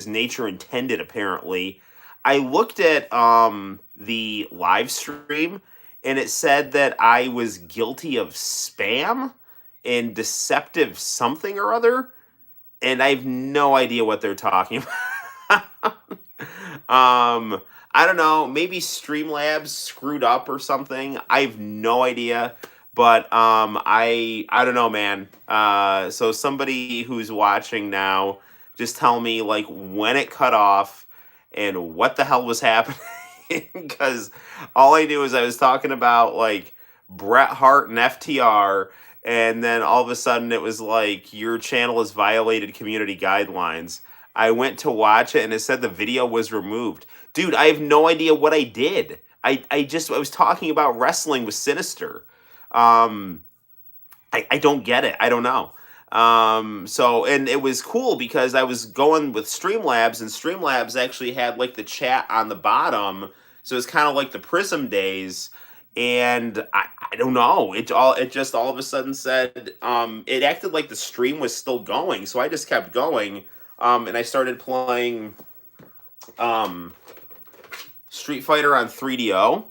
nature intended, apparently. I looked at the live stream, and it said that I was guilty of spam and deceptive something or other, and I have no idea what they're talking about. I don't know. Maybe Streamlabs screwed up or something. I have no idea. But I don't know, man. So somebody who's watching now, just tell me like when it cut off and what the hell was happening. Because all I knew is I was talking about like Bret Hart and FTR, and then all of a sudden it was like your channel has violated community guidelines. I went to watch it and it said the video was removed. Dude, I have no idea what I did. I was talking about wrestling with Sinister. Um, I don't get it. I don't know. So and it was cool because I was going with Streamlabs, and Streamlabs actually had like the chat on the bottom. So it's kind of like the Prism days. And I don't know. It just all of a sudden said it acted like the stream was still going. So I just kept going. And I started playing um Street Fighter on 3DO.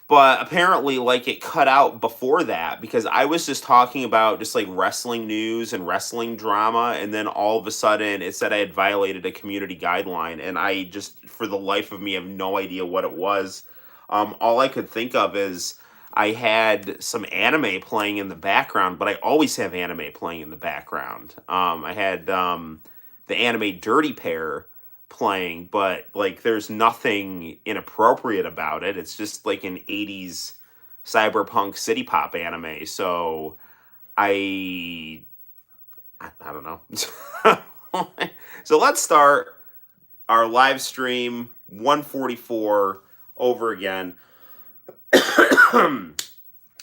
But apparently, like, it cut out before that because I was just talking about just like wrestling news and wrestling drama, and then all of a sudden it said I had violated a community guideline, and I just, for the life of me, have no idea what it was. All I could think of is I had some anime playing in the background, but I always have anime playing in the background. I had the anime Dirty Pair playing, but like there's nothing inappropriate about it. It's just like an 80s cyberpunk city pop anime. So I don't know. So let's start our live stream 144 over again.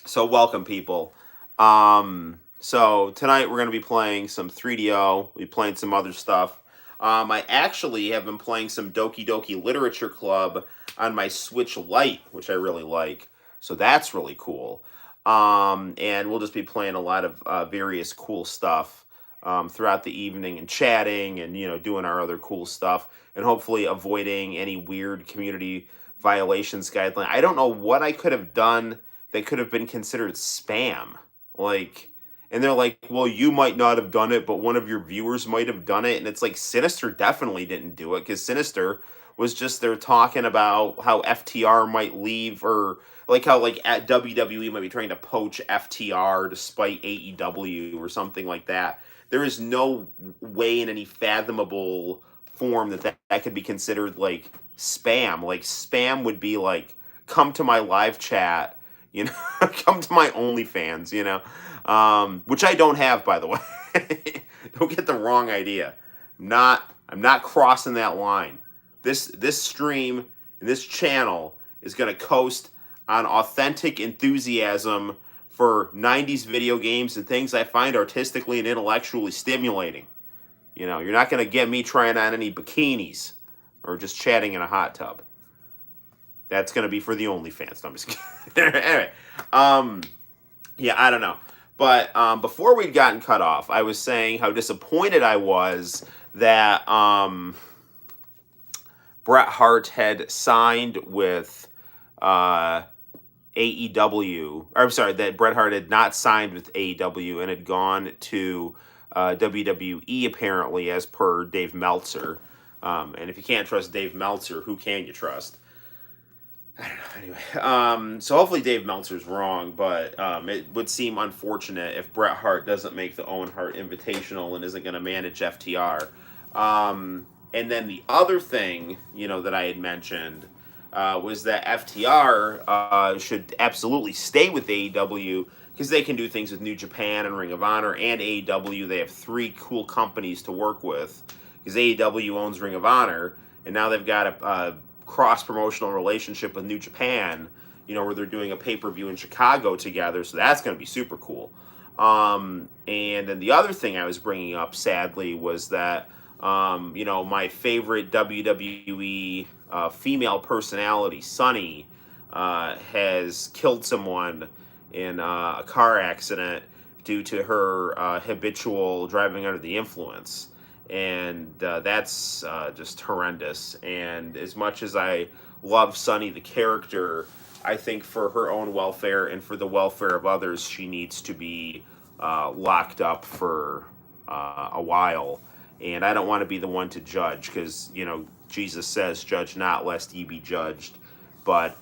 So welcome people. So tonight we're going to be playing some 3DO. We'll be playing some other stuff. I actually have been playing some Doki Doki Literature Club on my Switch Lite, which I really like. So that's really cool. And we'll just be playing a lot of various cool stuff throughout the evening and chatting and, doing our other cool stuff and hopefully avoiding any weird community violations guideline. I don't know what I could have done that could have been considered spam. Like, and they're like, well, you might not have done it, but one of your viewers might have done it. And it's like, Sinister definitely didn't do it because Sinister was just there talking about how FTR might leave, or like how like at WWE might be trying to poach FTR to spite AEW or something like that. There is no way in any fathomable form that could be considered like spam. Like spam would be like, come to my live chat, come to my OnlyFans, which I don't have, by the way. Don't get the wrong idea. I'm not crossing that line. This stream and this channel is going to coast on authentic enthusiasm for 90s video games and things I find artistically and intellectually stimulating. You're not going to get me trying on any bikinis or just chatting in a hot tub. That's going to be for the OnlyFans. No, I'm just kidding. Anyway, yeah, I don't know. But before we'd gotten cut off, I was saying how disappointed I was that Bret Hart had signed with AEW. Or I'm sorry, that Bret Hart had not signed with AEW and had gone to WWE, apparently, as per Dave Meltzer. And if you can't trust Dave Meltzer, who can you trust? I don't know. Anyway, so hopefully Dave Meltzer's wrong, but it would seem unfortunate if Bret Hart doesn't make the Owen Hart Invitational and isn't going to manage FTR. And then the other thing, that I had mentioned was that FTR should absolutely stay with AEW because they can do things with New Japan and Ring of Honor and AEW. They have 3 cool companies to work with because AEW owns Ring of Honor, and now they've got a cross-promotional relationship with New Japan, where they're doing a pay-per-view in Chicago together, so that's going to be super cool. And then the other thing I was bringing up, sadly, was that, my favorite WWE female personality, Sunny, has killed someone in a car accident due to her habitual driving under the influence. and that's just horrendous. And as much as I love Sunny the character, I think for her own welfare and for the welfare of others, she needs to be locked up for a while. And I don't want to be the one to judge, because Jesus says, "Judge not, lest ye be judged." But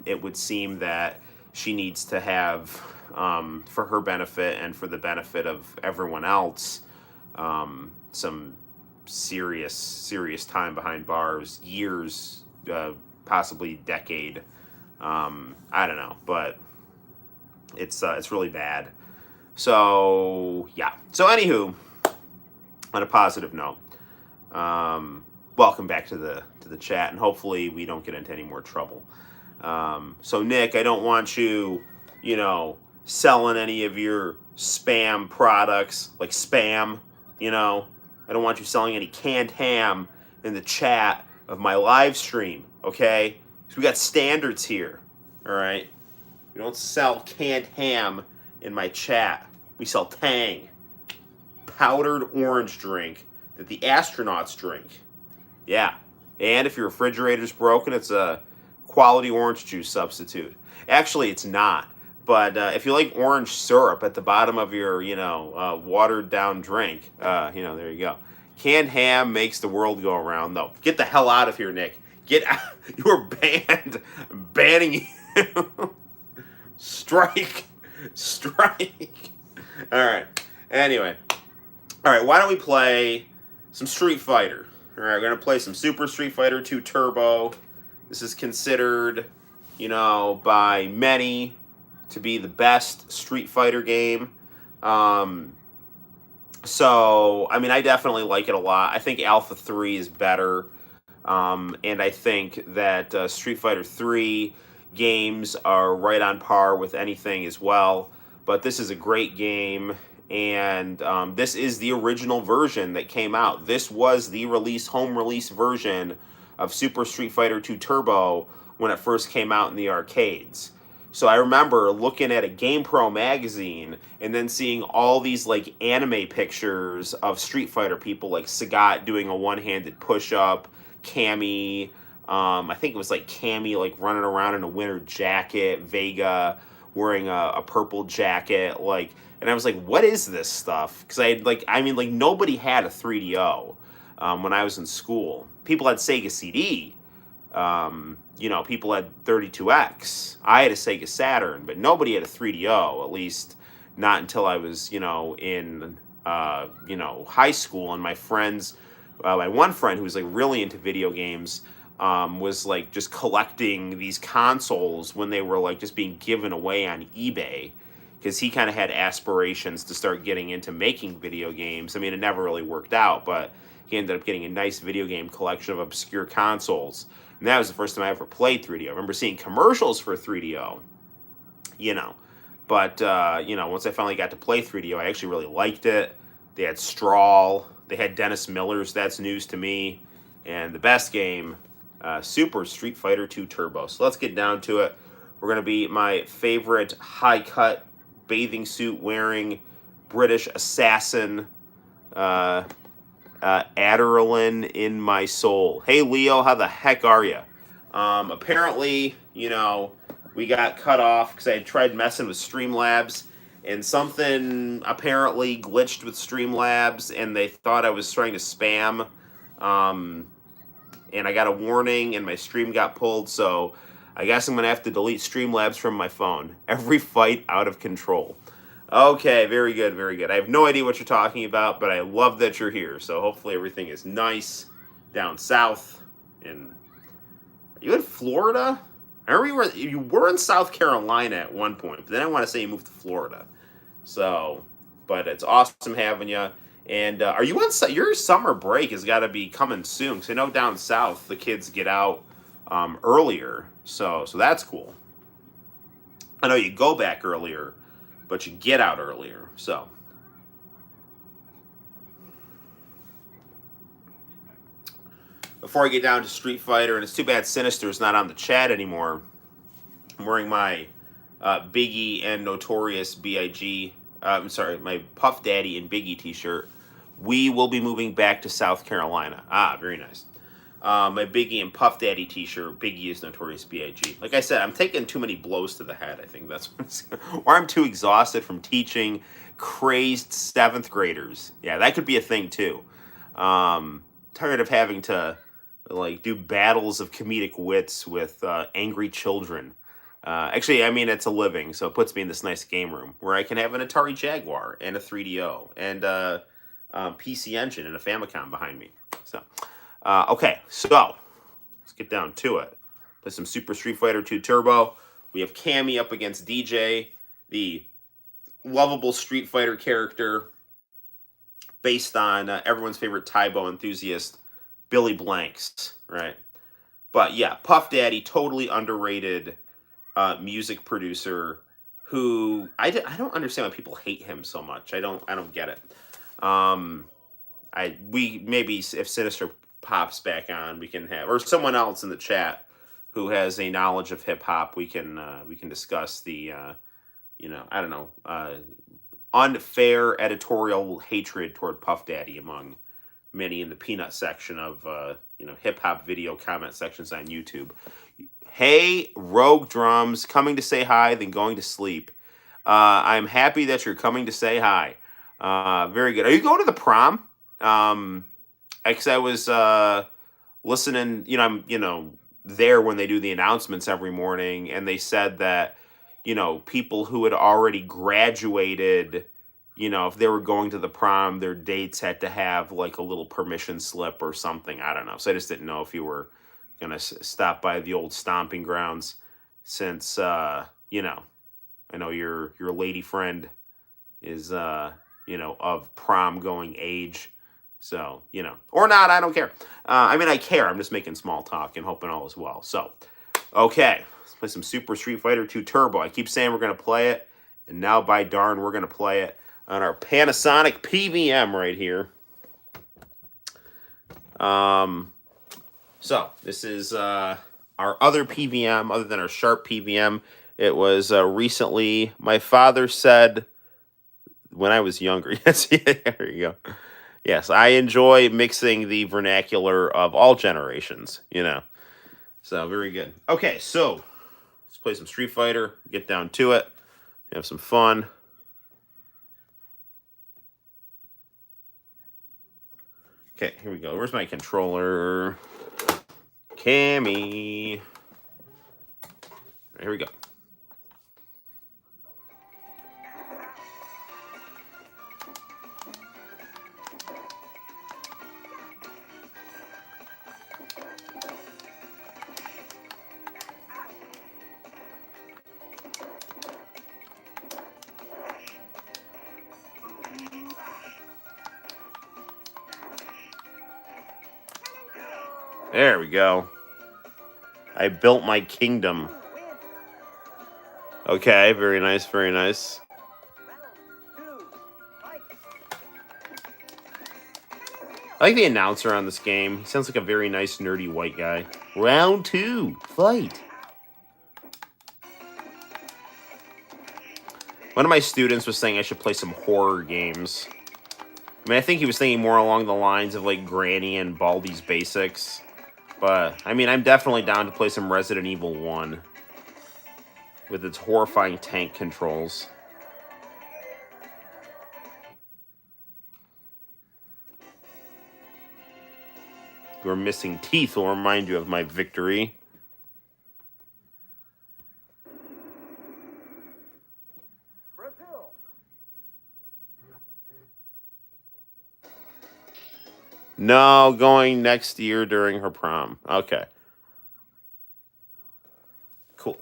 it would seem that she needs to have, for her benefit and for the benefit of everyone else, some serious time behind bars, years, possibly decade. I don't know, but it's really bad. So yeah. So anywho, on a positive note, welcome back to the chat, and hopefully we don't get into any more trouble. So Nick, I don't want you, selling any of your spam products, like spam. I don't want you selling any canned ham in the chat of my live stream. Okay, so we got standards here. All right, we don't sell canned ham in my chat. We sell Tang, powdered orange drink that the astronauts drink. Yeah, and if your refrigerator's broken, it's a quality orange juice substitute. Actually, it's not. But if you like orange syrup at the bottom of your, watered down drink, there you go. Canned ham makes the world go around, though. Get the hell out of here, Nick. Get out. You're banned. Banning you. Strike. All right. Anyway. All right, why don't we play some Street Fighter? All right, we're going to play some Super Street Fighter 2 Turbo. This is considered, by many to be the best Street Fighter game. So, I definitely like it a lot. I think Alpha 3 is better. And I think that Street Fighter 3 games are right on par with anything as well. But this is a great game. And this is the original version that came out. This was the home release version of Super Street Fighter 2 Turbo when it first came out in the arcades. So I remember looking at a GamePro magazine and then seeing all these anime pictures of Street Fighter people, like Sagat doing a one-handed push-up, Cammy, I think it was Cammy running around in a winter jacket, Vega wearing a purple jacket, and I was like, what is this stuff? Because nobody had a 3DO when I was in school. People had Sega CD. People had 32X. I had a Sega Saturn, but nobody had a 3DO, at least not until I was, in, high school. And my friends, my one friend who was really into video games, was just collecting these consoles when they were just being given away on eBay, because he kind of had aspirations to start getting into making video games. It never really worked out, but he ended up getting a nice video game collection of obscure consoles. And that was the first time I ever played 3DO. I remember seeing commercials for 3DO, But, once I finally got to play 3DO, I actually really liked it. They had Strawl. They had Dennis Miller's. That's news to me. And the best game, Super Street Fighter 2 Turbo. So let's get down to it. We're going to be my favorite high-cut bathing suit wearing British assassin, Adderlin in my soul. Hey, Leo, how the heck are you? Apparently, we got cut off because I had tried messing with Streamlabs, and something apparently glitched with Streamlabs, and they thought I was trying to spam, and I got a warning, and my stream got pulled, so I guess I'm going to have to delete Streamlabs from my phone. Every fight out of control. Okay, very good, very good. I have no idea what you're talking about, but I love that you're here. So hopefully everything is nice down south. Are you in Florida? I remember you were in South Carolina at one point, but then I want to say you moved to Florida. So, but it's awesome having you. And are you on your summer break? Has got to be coming soon, because I know down south the kids get out earlier. So that's cool. I know you go back earlier, but you get out earlier, so. Before I get down to Street Fighter, and it's too bad Sinister's not on the chat anymore, I'm wearing my Biggie and Notorious B.I.G., my Puff Daddy and Biggie t-shirt. we will be moving back to South Carolina. Ah, very nice. My Biggie and Puff Daddy t-shirt. Biggie is Notorious B.I.G. Like I said, I'm taking too many blows to the head. I think that's what's, or I'm too exhausted from teaching crazed 7th graders. Yeah, that could be a thing too. Tired of having to like do battles of comedic wits with angry children. Actually, I mean, it's a living, so it puts me in this nice game room where I can have an Atari Jaguar and a 3DO and PC Engine and a Famicom behind me. So, okay, so let's get down to it. Play some Super Street Fighter 2 Turbo. We have Cammy up against DJ, the lovable Street Fighter character based on everyone's favorite Taibo enthusiast, Billy Blanks, right? But yeah, Puff Daddy, totally underrated music producer who I don't understand why people hate him so much. I don't get it. We maybe if Sinister pops back on, we can have, or someone else in the chat who has a knowledge of hip hop, we can discuss the I don't know, unfair editorial hatred toward Puff Daddy among many in the peanut section of hip hop video comment sections on YouTube. Hey, Rogue Drums, coming to say hi, then going to sleep. I'm happy that you're coming to say hi. Very good. Are you going to the prom? Because I was listening. I'm there when they do the announcements every morning, and they said that people who had already graduated, if they were going to the prom, their dates had to have like a little permission slip or something. I don't know. So I just didn't know if you were gonna stop by the old stomping grounds, since I know your lady friend is of prom going age, so or not, I don't care. I mean, I care. I'm just making small talk and hoping all is well. So okay, let's play some Super Street Fighter 2 Turbo. I keep saying we're gonna play it, and now by darn we're gonna play it on our Panasonic PVM right here. So this is our other PVM, other than our Sharp PVM. It was recently, my father said when I was younger. Yes, there you go. Yes, I enjoy mixing the vernacular of all generations, So very good. Okay, so let's play some Street Fighter, get down to it, have some fun. Okay, here we go. Where's my controller? Cammy. Here we go. There we go. I built my kingdom. Okay, very nice, very nice. I like the announcer on this game. He sounds like a very nice, nerdy white guy. Round 2, fight. One of my students was saying I should play some horror games. I mean, I think he was thinking more along the lines of like Granny and Baldi's Basics. But, I mean, I'm definitely down to play some Resident Evil 1 with its horrifying tank controls. Your missing teeth will remind you of my victory. No, going next year during her prom. Okay. Cool.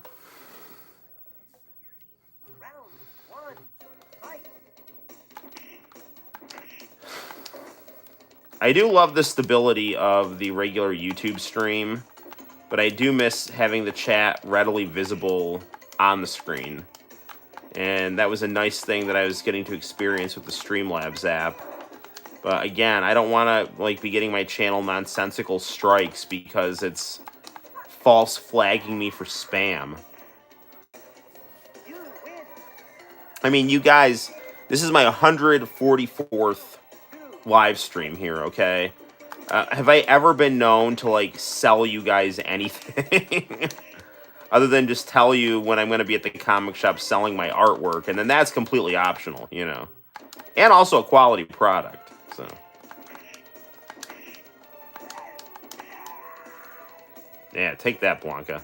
I do love the stability of the regular YouTube stream, but I do miss having the chat readily visible on the screen. And that was a nice thing that I was getting to experience with the Streamlabs app. But again, I don't want to be getting my channel nonsensical strikes because it's false flagging me for spam. I mean, you guys, this is my 144th live stream here, okay? Have I ever been known to, like, sell you guys anything? Other than just tell you when I'm going to be at the comic shop selling my artwork, and then that's completely optional, you know. And also a quality product, so. Yeah, take that, Blanca.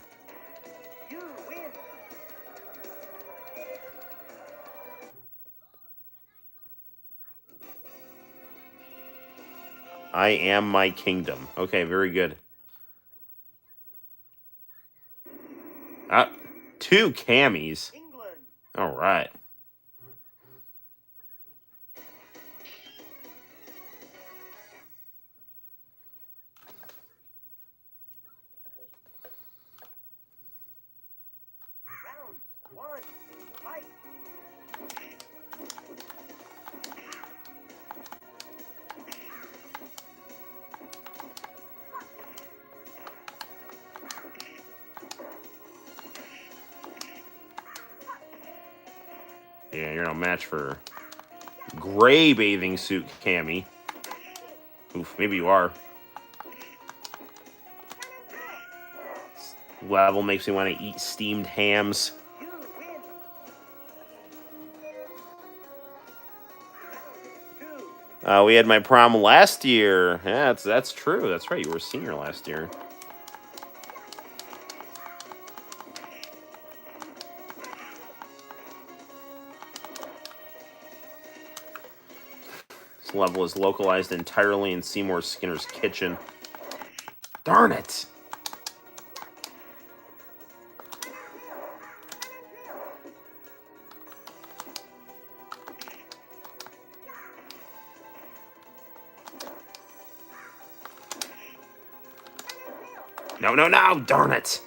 I am my kingdom. Okay, very good. 2 camis. All right. Round 1, fight. Yeah, you're no match for gray bathing suit Cammy. Oof, maybe you are. This level makes me want to eat steamed hams. We had my prom last year. Yeah, that's true. That's right. You were a senior last year. This level is localized entirely in Seymour Skinner's kitchen. Darn it! No, no, no! Darn it!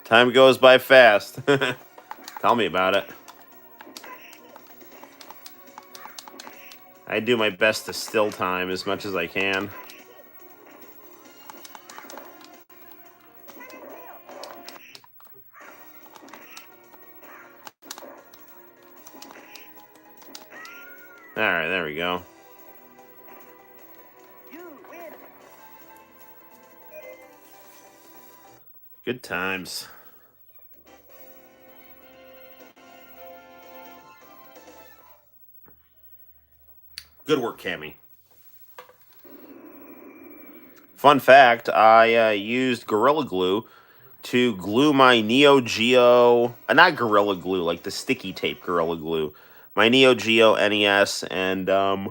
Time goes by fast. Tell me about it. I do my best to still time as much as I can. Alright, there we go. Good times. Good work, Cammy. Fun fact, I used Gorilla Glue to glue my Neo Geo... not Gorilla Glue, like the sticky tape Gorilla Glue. My Neo Geo NES and, my,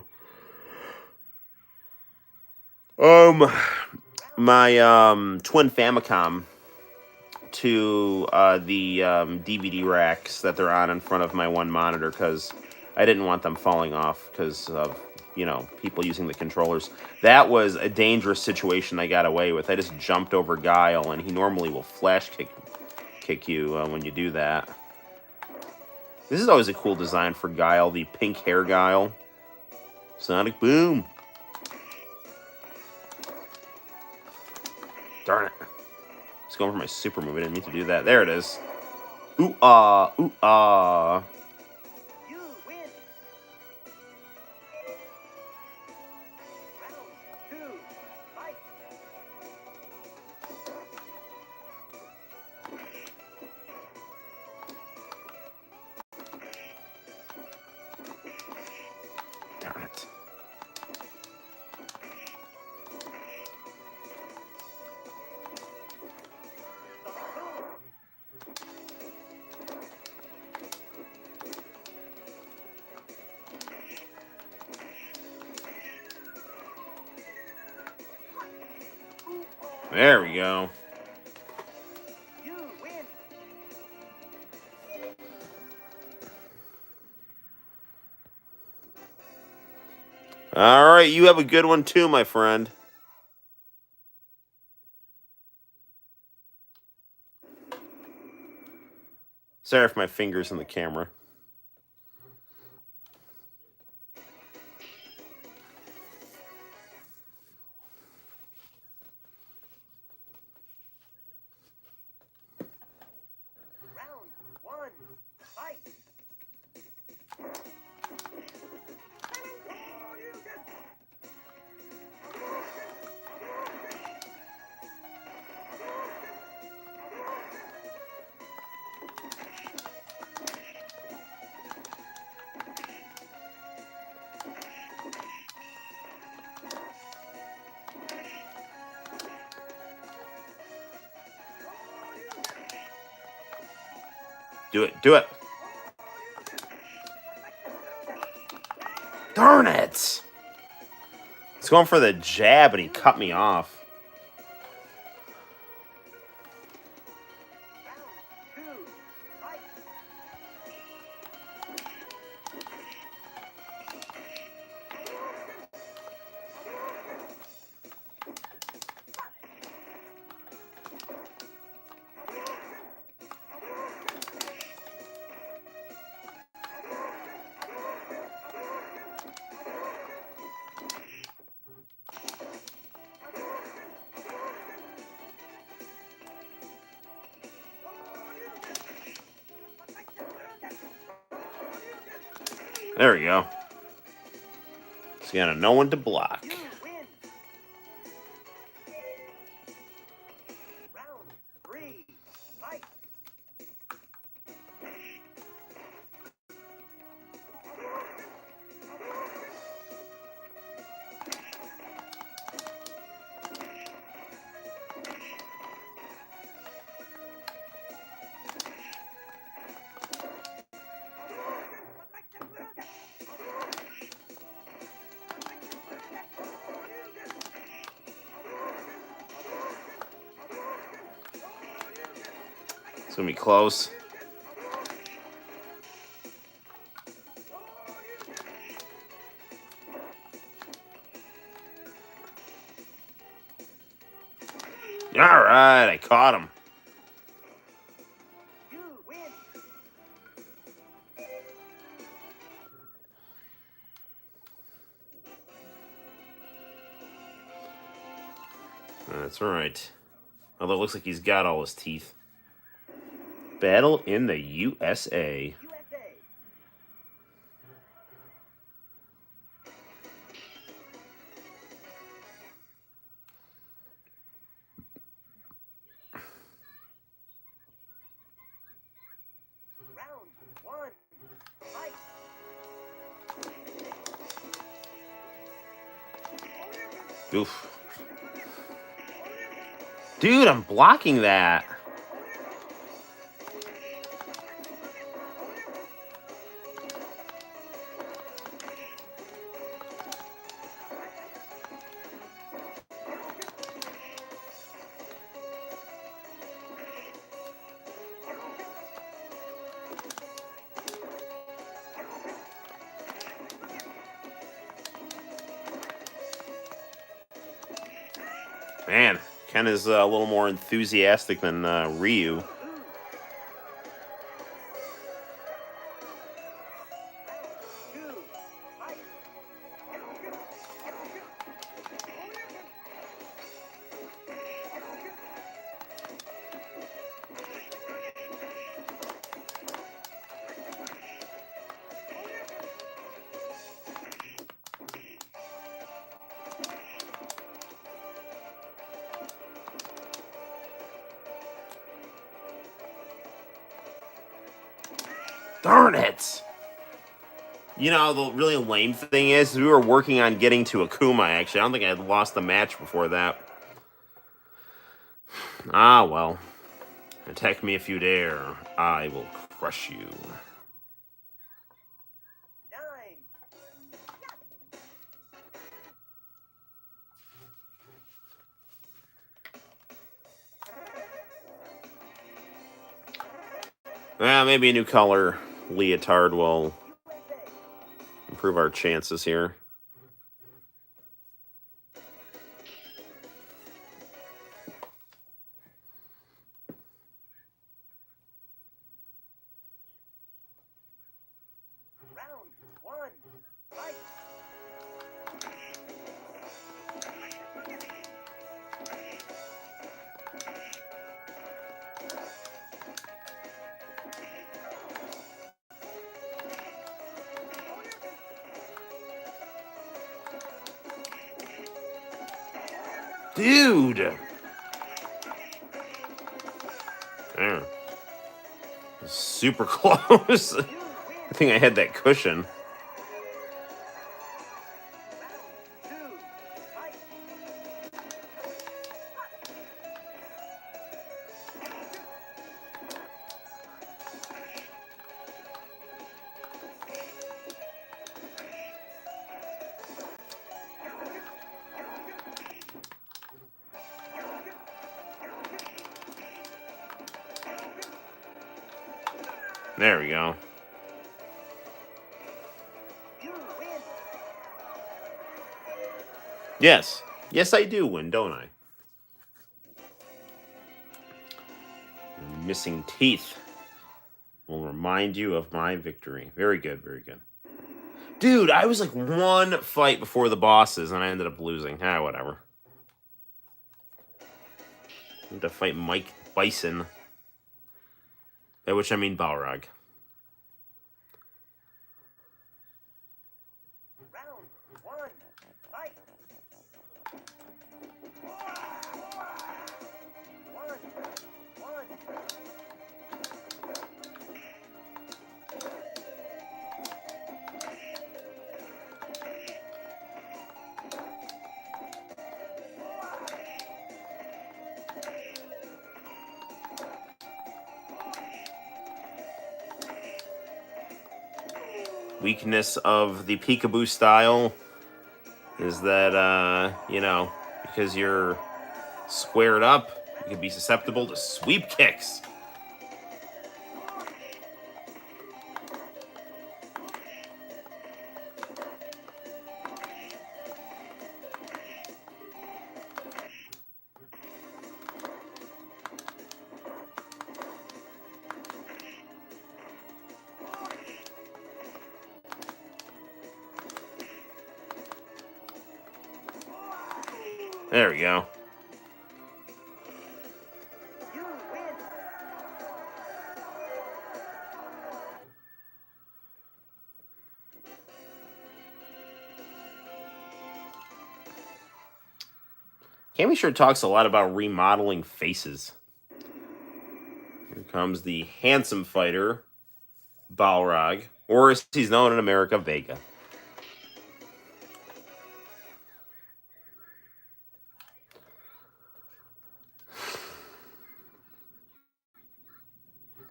twin Famicom to, the, DVD racks that they're on in front of my one monitor, because I didn't want them falling off because of, you know, people using the controllers. That was a dangerous situation I got away with. I just jumped over Guile, and he normally will flash kick you when you do that. This is always a cool design for Guile, the pink hair Guile. Sonic Boom. Darn it. Just going for my super move. I didn't mean to do that. There it is. Ooh-ah, ooh-ah. Darn it. There we go. All right, you have a good one too, my friend. Sorry if my finger's in the camera. Do it. Do it. Darn it. He's going for the jab, and he cut me off. Round 2, fight. There we go. He's got no one to block. You win. Round 3, fight. It's going to be close. All right, I caught him. You win. That's all right. Although it looks like he's got all his teeth. Battle in the USA. USA. Round 1, fight. Oof. Dude, I'm blocking that. Man, Ken is a little more enthusiastic than Ryu. Round 2, fight. Darn it! You know, the really lame thing is we were working on getting to Akuma, actually. I don't think I had lost the match before that. Ah, well. Attack me if you dare. I will crush you. 9. Well, maybe a new color leotard will USA. improve our chances here. Round 1, fight. Dude! There. Super close. You win. I think I had that cushion. Round 2, fight. There we go. You win. Yes. Yes, I do win, don't I? Missing teeth will remind you of my victory. Very good, very good. Dude, I was like one fight before the bosses, and I ended up losing. Ah, whatever. I had to fight Mike Bison. By which I mean Balrog. Round one. Fight. One. Weakness of the peekaboo style is that, you know, because you're squared up, you can be susceptible to sweep kicks. There we go. You win. Cammy sure talks a lot about remodeling faces. Here comes the handsome fighter, Balrog, or as he's known in America, Vega.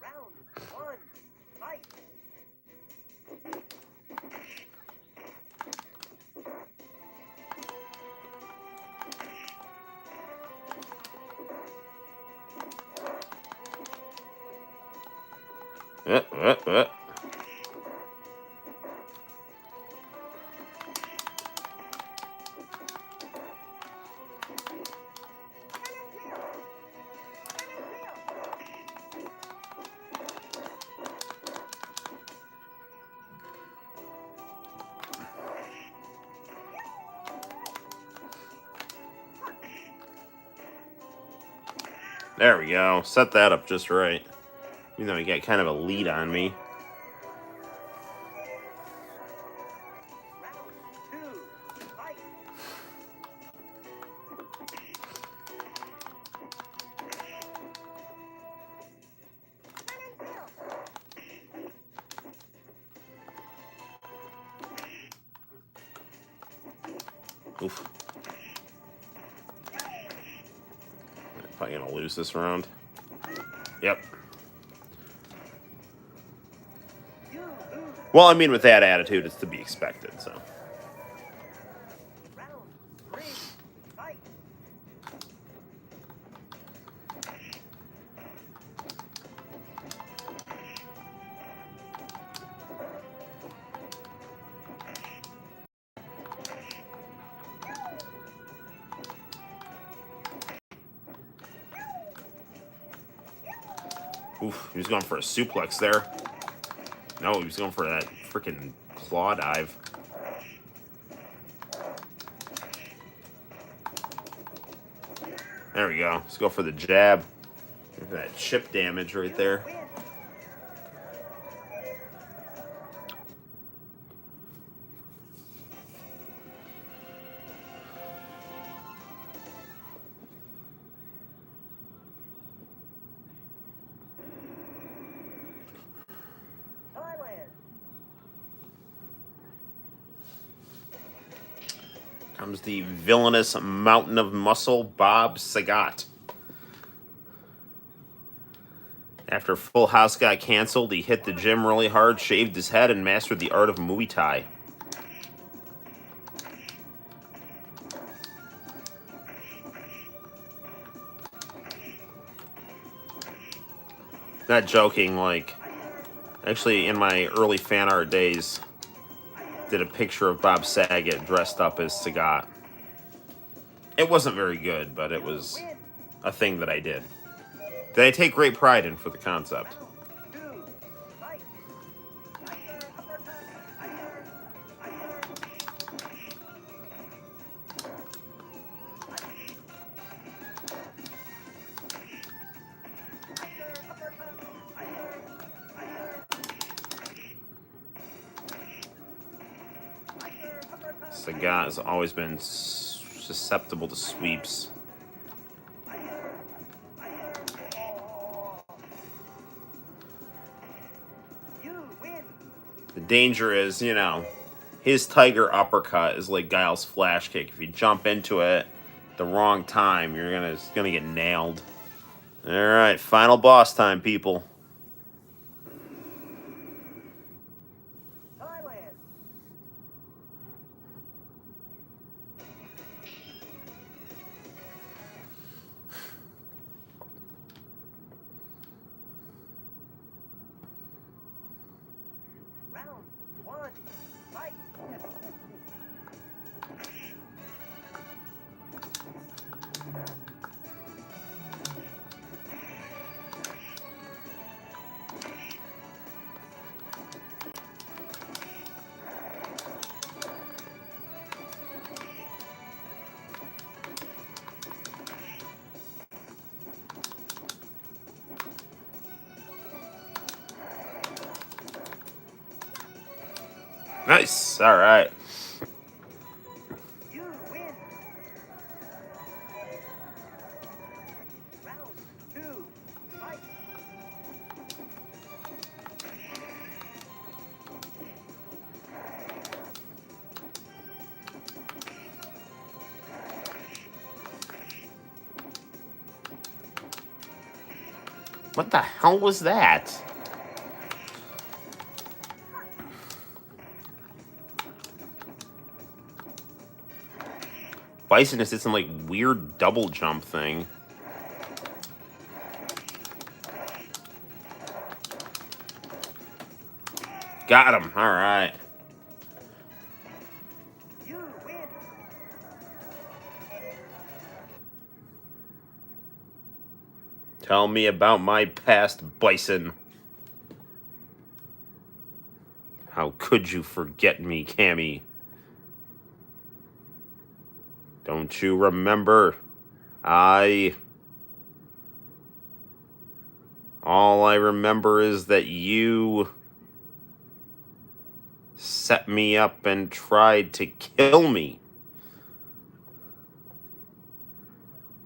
Round one. Fight. Uh, uh, uh. There we go. Set that up just right. Even though he got kind of a lead on me. Round two. Fight. Oof. Probably gonna lose this round. Yep. You lose. Well, I mean, with that attitude, it's to be expected, so. Round three. Fight. Oof, he was going for a suplex there. No, he was going for that freaking claw dive. There we go. Let's go for the jab. Look at that chip damage right there. Win. Thailand. Comes the villainous mountain of muscle, Bob Sagat. After Full House got canceled, he hit the gym really hard, shaved his head, and mastered the art of Muay Thai. Not joking, like, Actually, in my early fan art days, did a picture of Bob Saget dressed up as Sagat. It wasn't very good, but it You was win. a thing that I did. That I take great pride in for the concept. Round two. Fight. Uppercut. Sagat has always been susceptible to sweeps. You win. The danger is, you know, his tiger uppercut is like Guile's flash kick. If you jump into it the wrong time, it's gonna get nailed. All right, final boss time, people. Thailand. Round one. Fight. Nice. All right. You win. Round two. Fight. What the hell was that? Bison just did some like weird double jump thing. Got him. All right. You win. Tell me about my past, Bison. How could you forget me, Cammy? Don't you remember? All I remember is that you set me up and tried to kill me,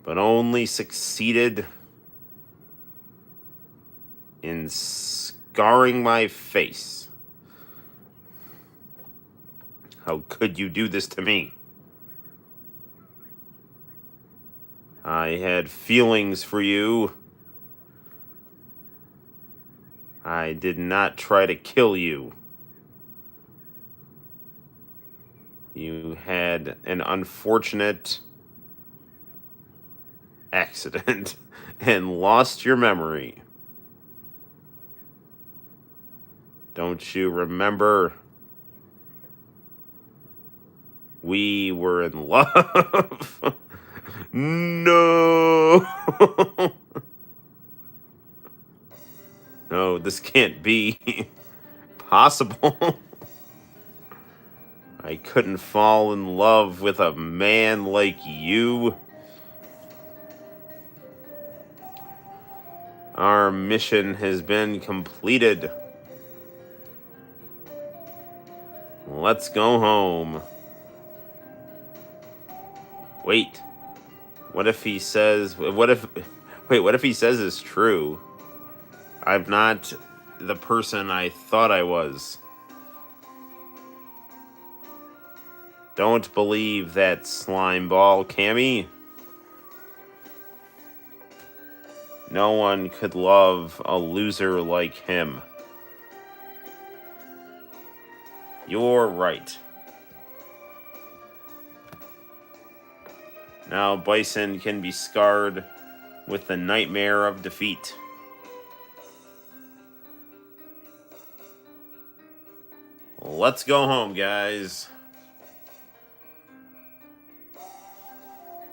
but only succeeded in scarring my face. How could you do this to me? I had feelings for you. I did not try to kill you. You had an unfortunate accident and lost your memory. Don't you remember? We were in love. No. No, this can't be possible. I couldn't fall in love with a man like you. Our mission has been completed. Let's go home. Wait. What if he says it's true? I'm not the person I thought I was. Don't believe that slime ball, Cammy. No one could love a loser like him. You're right. Now Bison can be scarred with the nightmare of defeat. Let's go home, guys.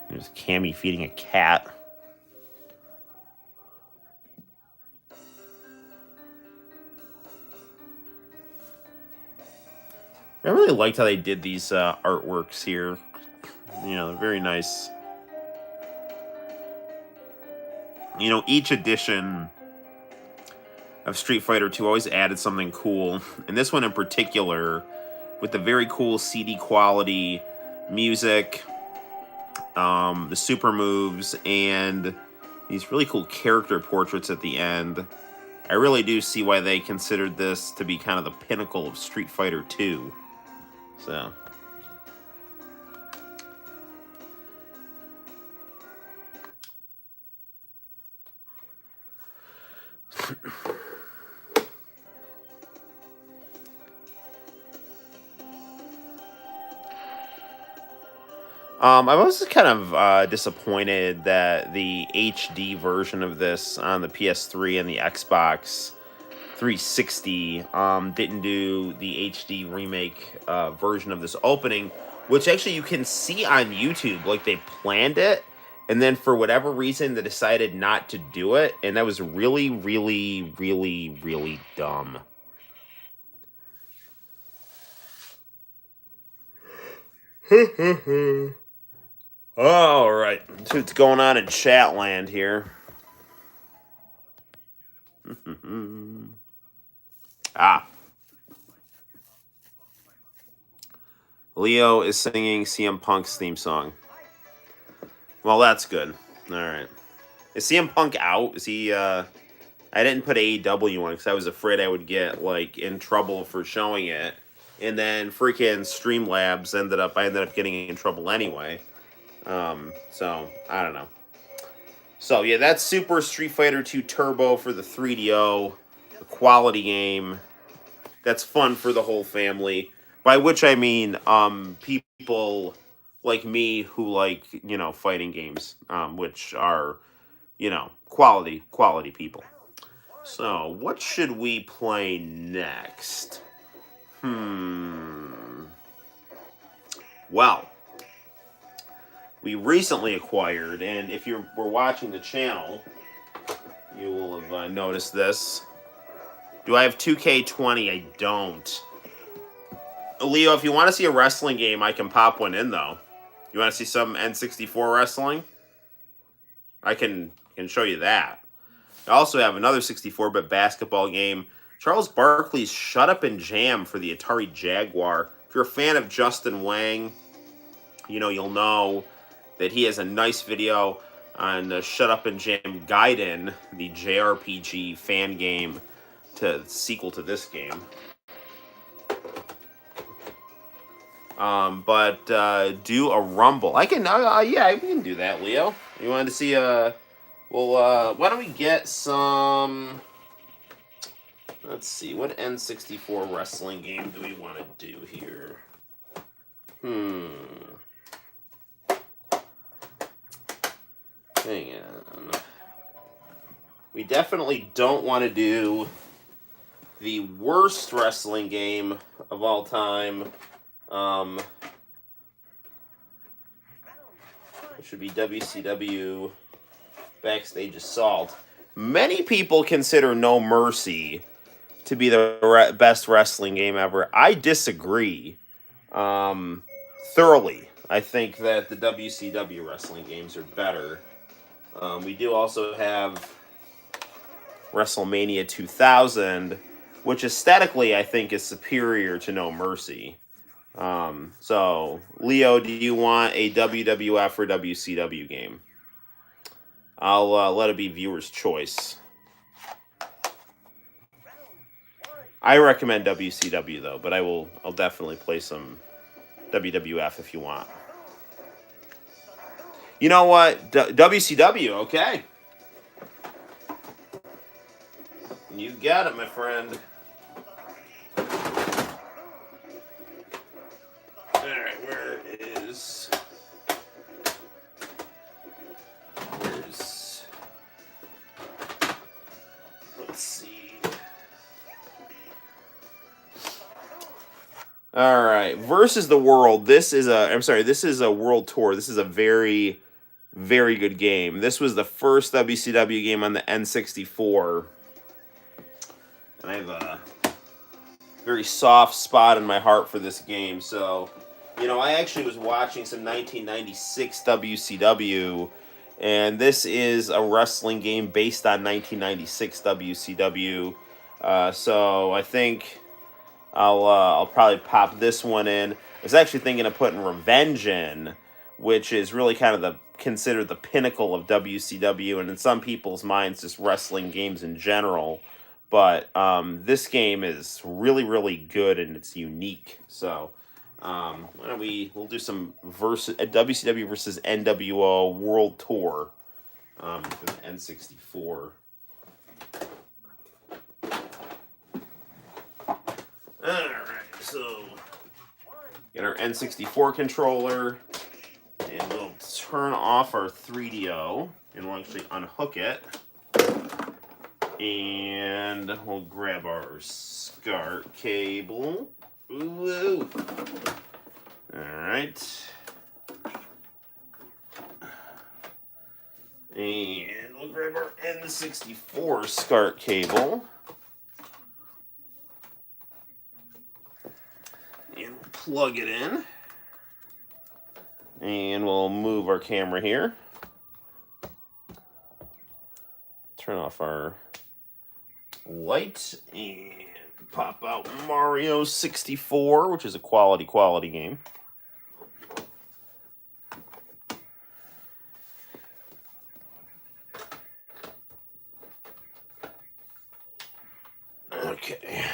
There's Cammy feeding a cat. I really liked how they did these artworks here. You know, they're very nice. You know, each edition of Street Fighter 2 always added something cool. And this one in particular, with the very cool CD quality music, the super moves, and these really cool character portraits at the end. I really do see why they considered this to be kind of the pinnacle of Street Fighter 2. So. I was kind of disappointed that the HD version of this on the PS3 and the Xbox 360 didn't do the HD remake version of this opening, which actually you can see on YouTube. Like, they planned it, and then for whatever reason they decided not to do it, and that was really, really, really, really dumb. All right, so what's going on in chat land here? Leo is singing CM Punk's theme song. Well, that's good. All right. Is CM Punk out? Is he? I didn't put AEW on because I was afraid I would get like in trouble for showing it, and then freaking Streamlabs ended up getting in trouble anyway. So I don't know. So yeah, that's Super Street Fighter 2 Turbo for the 3DO, a quality game. That's fun for the whole family. By which I mean people like me who like, you know, fighting games, which are, you know, quality people. So, what should we play next? Well, we recently acquired, and if you were watching the channel, you will have noticed this. Do I have 2K20? I don't. Leo, if you want to see a wrestling game, I can pop one in, though. You want to see some N64 wrestling? I can show you that. I also have another 64-bit basketball game, Charles Barkley's Shut Up and Jam for the Atari Jaguar. If you're a fan of Justin Wang, you know, you'll know that he has a nice video on the Shut Up and Jam Gaiden, the JRPG fan game sequel to this game. But do a rumble. I can, yeah, we can do that, Leo. You wanted to see well, why don't we get some? Let's see, what N64 wrestling game do we want to do here? Hang on. We definitely don't want to do the worst wrestling game of all time. It should be WCW Backstage Assault. Many people consider No Mercy to be the best wrestling game ever. I disagree thoroughly. I think that the WCW wrestling games are better. We do also have WrestleMania 2000, which aesthetically I think is superior to No Mercy. So, Leo, do you want a WWF or WCW game? I'll let it be viewer's choice. I recommend WCW though, but I'll definitely play some WWF if you want. You know what? WCW, okay. You got it, my friend. Alright, where's let's see. All right, versus the world. This is a. I'm sorry. This is a world tour. This is a very, very good game. This was the first WCW game on the N64, and I have a very soft spot in my heart for this game. So, I actually was watching some 1996 WCW, and this is a wrestling game based on 1996 WCW. So I think I'll probably pop this one in. I was actually thinking of putting Revenge in, which is really kind of considered the pinnacle of WCW, and in some people's minds, just wrestling games in general. But this game is really, really good and it's unique. So why don't we'll do some WCW versus NWO World Tour for the N64. Alright, so get our N64 controller, and we'll turn off our 3DO, and we'll actually unhook it. And we'll grab our SCART cable. Ooh. Alright. And we'll grab our N64 SCART cable. And plug it in. And we'll move our camera here. Turn off our light and pop out Mario 64, which is a quality game. Okay.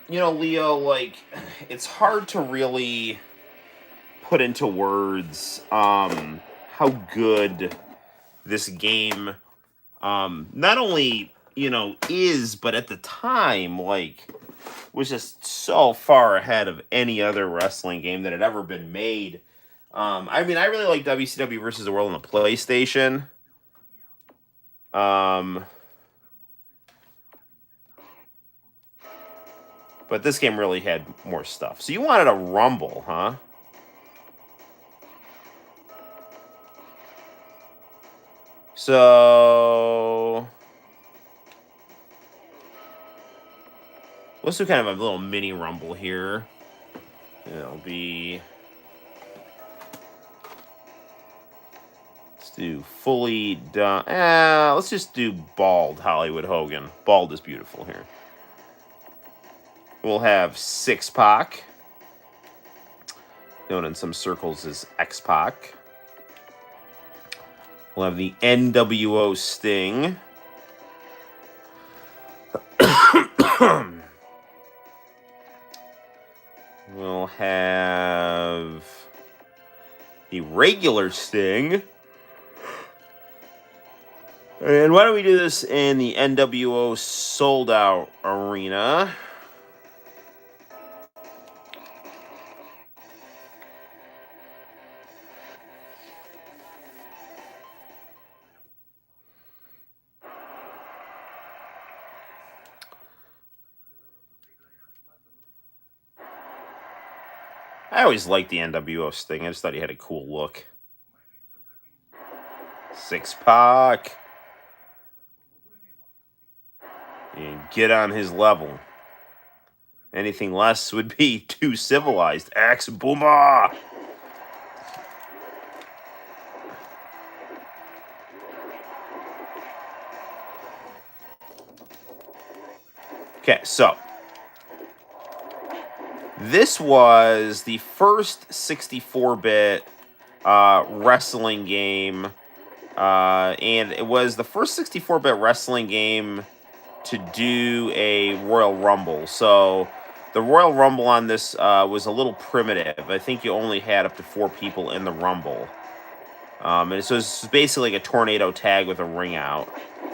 Leo, like, it's hard to really put into words how good this game not only, is, but at the time, like, was just so far ahead of any other wrestling game that had ever been made. I really like WCW versus the World on the PlayStation. But this game really had more stuff. So you wanted a Rumble, huh? So let's do kind of a little mini Rumble here. It'll be... Let's do fully done. Let's just do bald Hollywood Hogan. Bald is beautiful here. We'll have 6-Pac, known in some circles as X-Pac. We'll have the NWO Sting. We'll have the regular Sting. And why don't we do this in the NWO Sold Out Arena? I always liked the NWO Sting. I just thought he had a cool look. 6-Pac. And get on his level. Anything less would be too civilized. Axe Boomer! Okay, so this was the first 64-bit wrestling game And it was the first 64-bit wrestling game to do a Royal Rumble. So the Royal Rumble on this was a little primitive. I think you only had up to 4 people in the Rumble. And so it's basically like a tornado tag with a ring out.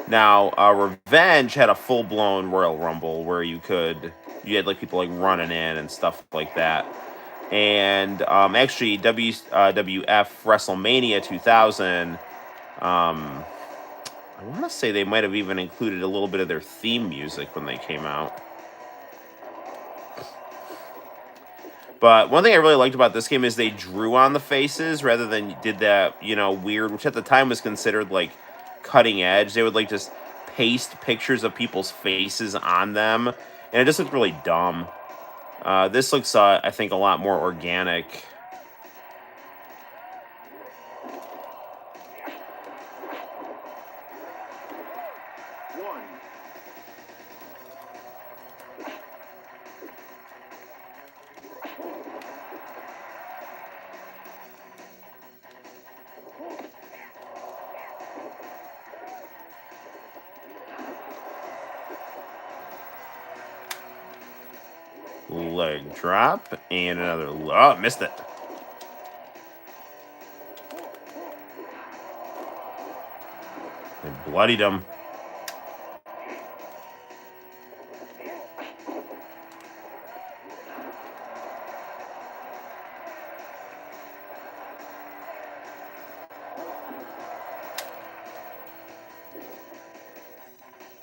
Now, Revenge had a full-blown Royal Rumble where you had like people like running in and stuff like that. And actually, WWF WrestleMania 2000, I want to say they might have even included a little bit of their theme music when they came out. But one thing I really liked about this game is they drew on the faces rather than did that, weird, which at the time was considered like cutting edge. They would like just paste pictures of people's faces on them, and it just looked really dumb. This looks, I think, a lot more organic. Leg drop, and another... Oh, missed it. They bloodied him.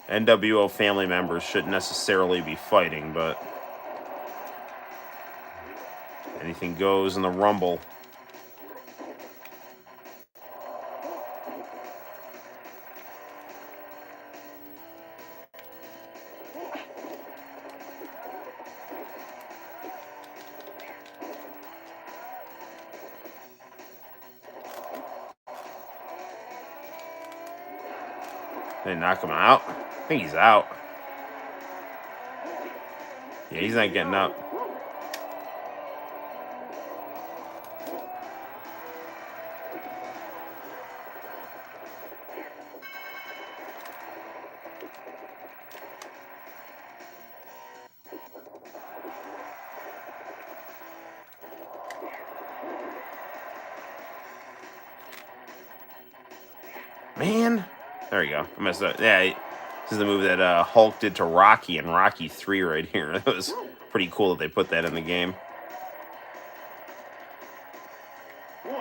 NWO family members shouldn't necessarily be fighting, but anything goes in the Rumble. They knock him out. I think he's out. Yeah, he's not getting up. Man. There we go. I messed up. Yeah, this is the move that Hulk did to Rocky in Rocky 3 right here. That was pretty cool that they put that in the game. 1,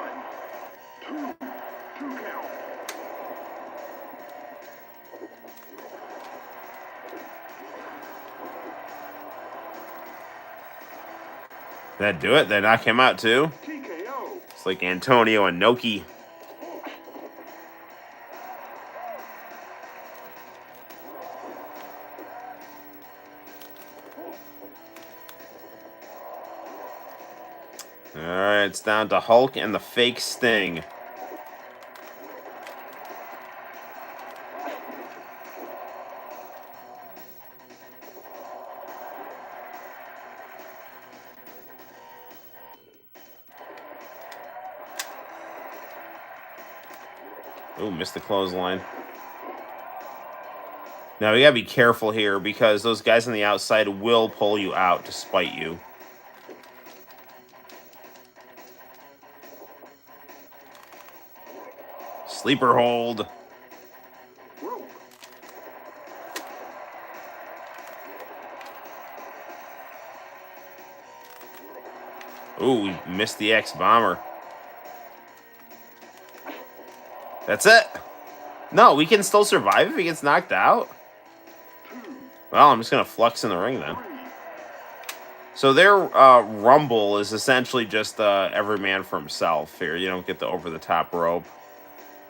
2, 2 count. That do it? They knock him out too? TKO. It's like Antonio and Noki. Alright, it's down to Hulk and the fake Sting. Ooh, missed the clothesline. Now, we gotta be careful here because those guys on the outside will pull you out to spite you. Sleeper hold. Ooh, we missed the X-Bomber. That's it. No, we can still survive if he gets knocked out. Well, I'm just going to flux in the ring then. So their Rumble is essentially just every man for himself here. You don't get the over-the-top rope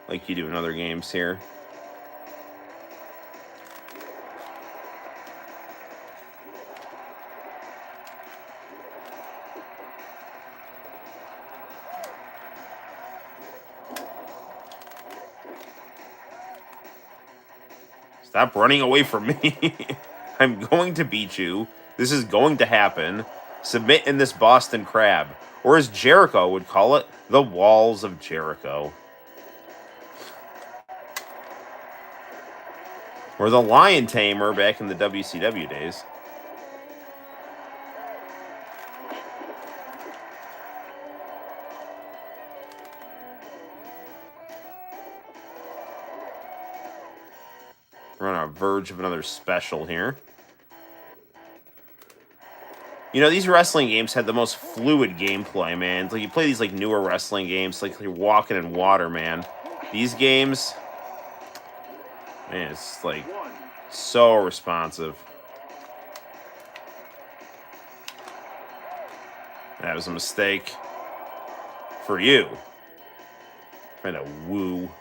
like you do in other games here. Stop running away from me. I'm going to beat you. This is going to happen. Submit in this Boston Crab. Or as Jericho would call it, the Walls of Jericho. Or the Lion Tamer back in the WCW days. We're on the verge of another special here. You know, these wrestling games had the most fluid gameplay, man. It's like you play these like newer wrestling games, like you're walking in water, man. These games, man, it's like so responsive. That was a mistake for you. Trying to woo.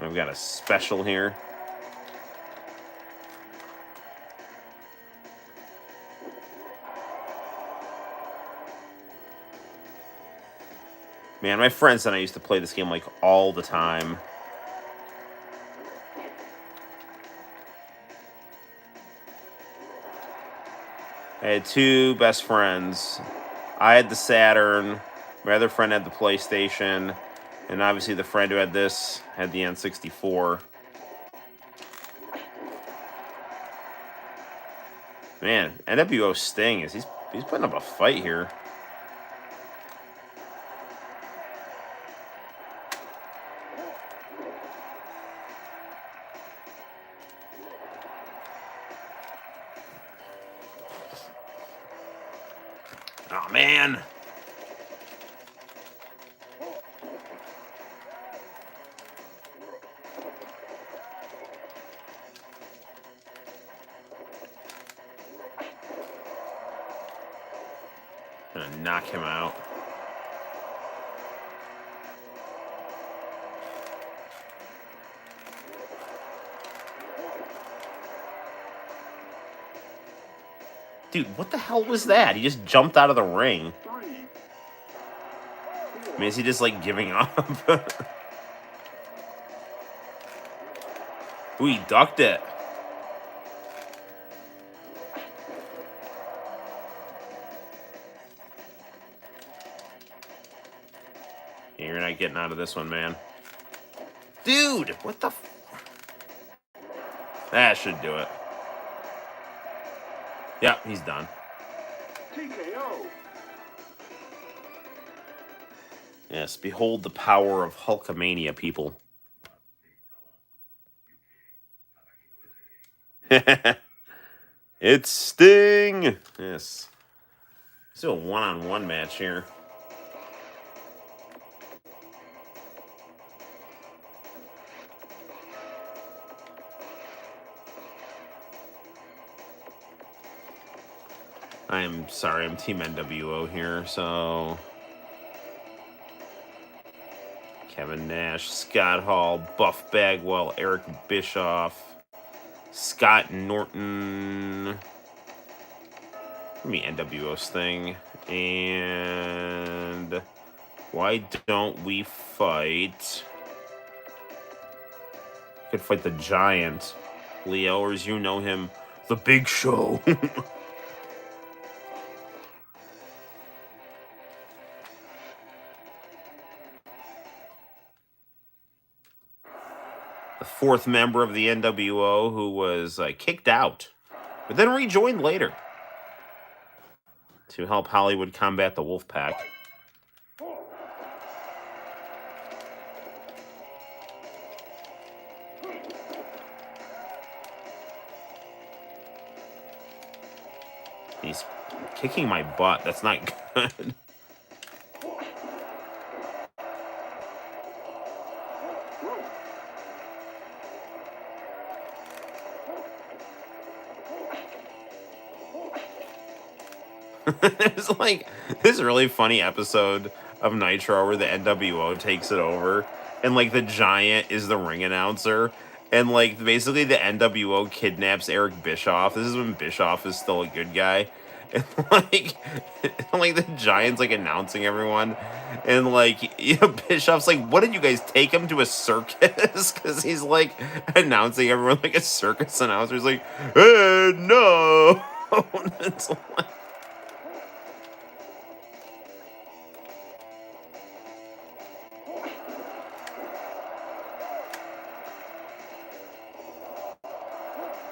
I've got a special here. Man, my friends and I used to play this game like all the time. I had two best friends. I had the Saturn. My other friend had the PlayStation. And obviously the friend who had this had the N64. Man, NWO Sting he's putting up a fight here. Oh man. Gonna knock him out. Dude, what the hell was that? He just jumped out of the ring. I mean, is he just like giving up? Ooh, he ducked it. Yeah, you're not getting out of this one, man. Dude, what the that should do it. Yep, he's done. TKO. Yes, behold the power of Hulkamania, people. It's Sting! Yes. Let's do a one-on-one match here. I'm sorry, I'm Team NWO here, so... Kevin Nash, Scott Hall, Buff Bagwell, Eric Bischoff, Scott Norton... Give me NWO Sting. And... Why don't we fight... Could fight the Giant. Leo, or as you know him, the Big Show. The fourth member of the NWO who was kicked out, but then rejoined later to help Hollywood combat the Wolfpack. He's kicking my butt. That's not good. It's like this really funny episode of Nitro where the NWO takes it over, and like the Giant is the ring announcer, and like basically the NWO kidnaps Eric Bischoff. This is when Bischoff is still a good guy, and like the Giant's like announcing everyone, and like Bischoff's like, "What did you guys take him to a circus?" Because he's like announcing everyone like a circus announcer. He's like, no." It's like,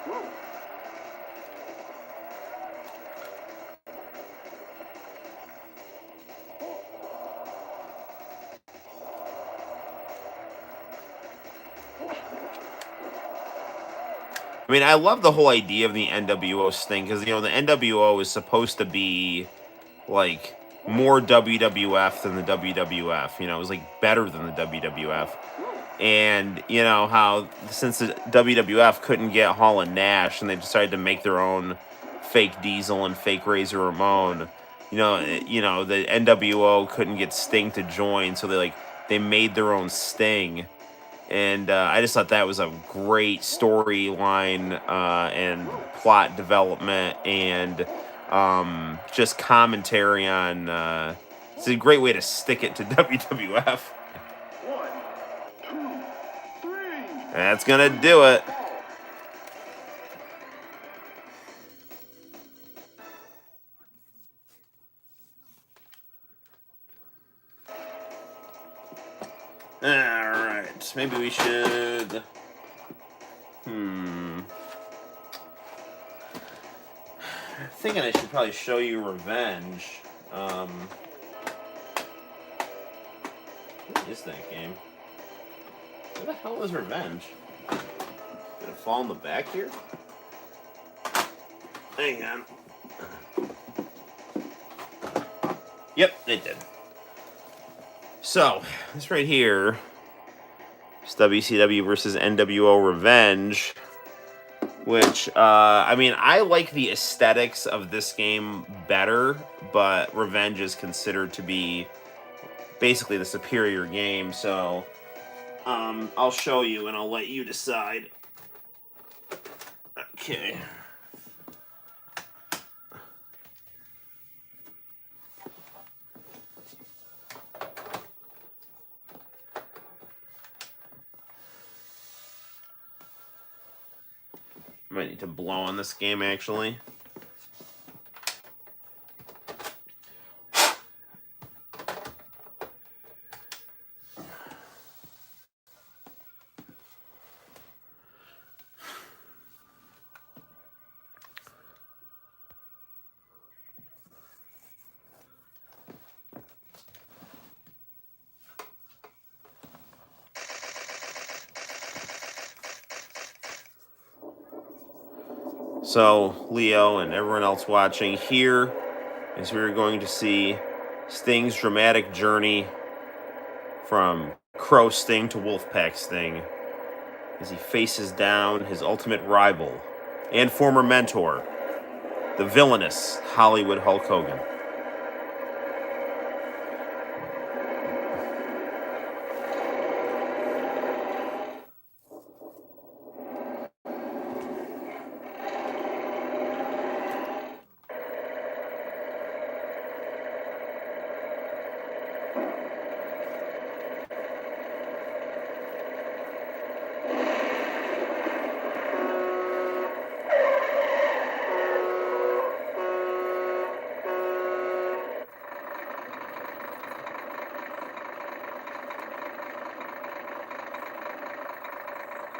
Whoa. I mean, I love the whole idea of the NWO thing because, the NWO is supposed to be like more WWF than the WWF. It was like better than the WWF. And how since the WWF couldn't get Hall and Nash, and they decided to make their own fake Diesel and fake Razor Ramon. The NWO couldn't get Sting to join, so they made their own Sting. And I just thought that was a great storyline and plot development and just commentary on. It's a great way to stick it to WWF. 1, 2, 3. That's gonna do it. All right, maybe we should. Thinking I should probably show you Revenge. What is that game? What the hell is Revenge? Did it fall in the back here? Hang on. Yep, it did. So, this right here is WCW versus NWO Revenge. Which, I like the aesthetics of this game better, but Revenge is considered to be basically the superior game, so I'll show you and I'll let you decide. Okay. Might need to blow on this game, actually. So, Leo and everyone else watching, here is we're going to see Sting's dramatic journey from Crow Sting to Wolfpack Sting as he faces down his ultimate rival and former mentor, the villainous Hollywood Hulk Hogan.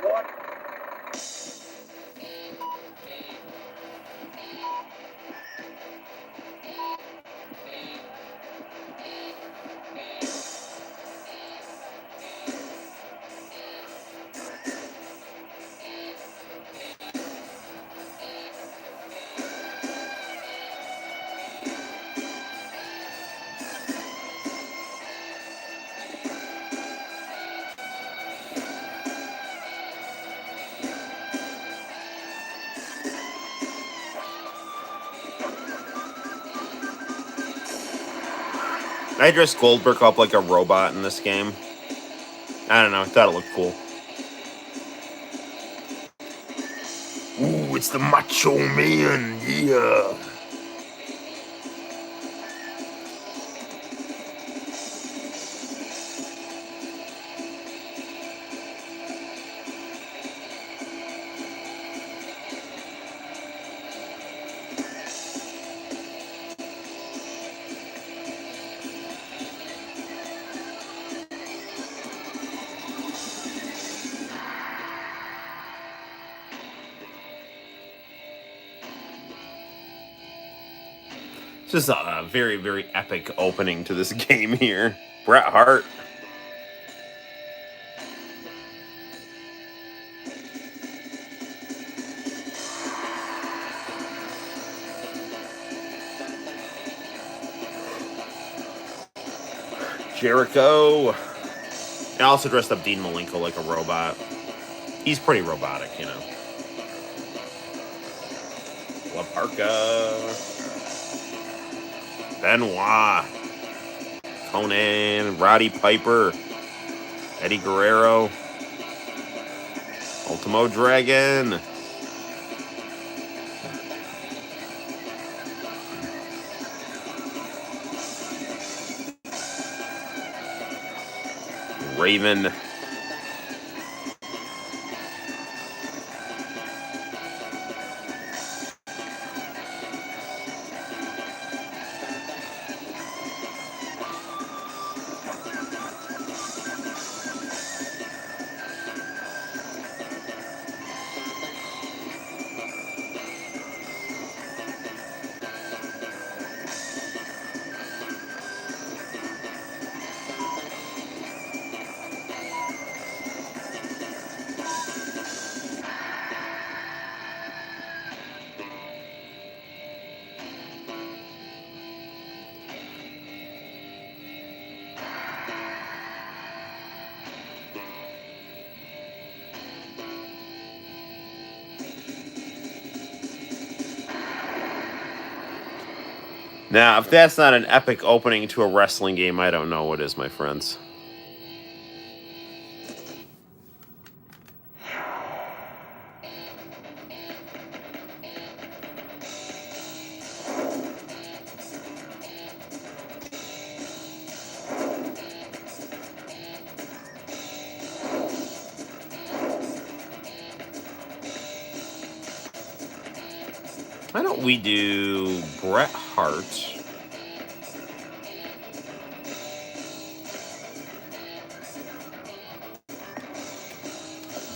What? I dressed Goldberg up like a robot in this game. I don't know, I thought it looked cool. Ooh, it's the Macho Man, yeah. Just a very, very epic opening to this game here. Bret Hart. Jericho. I also dressed up Dean Malenko like a robot. He's pretty robotic, you know. La Parka. Benoit. Conan. Roddy Piper. Eddie Guerrero. Ultimo Dragon. Raven. Now, if that's not an epic opening to a wrestling game, I don't know what is, my friends. Why don't we do Bret Hart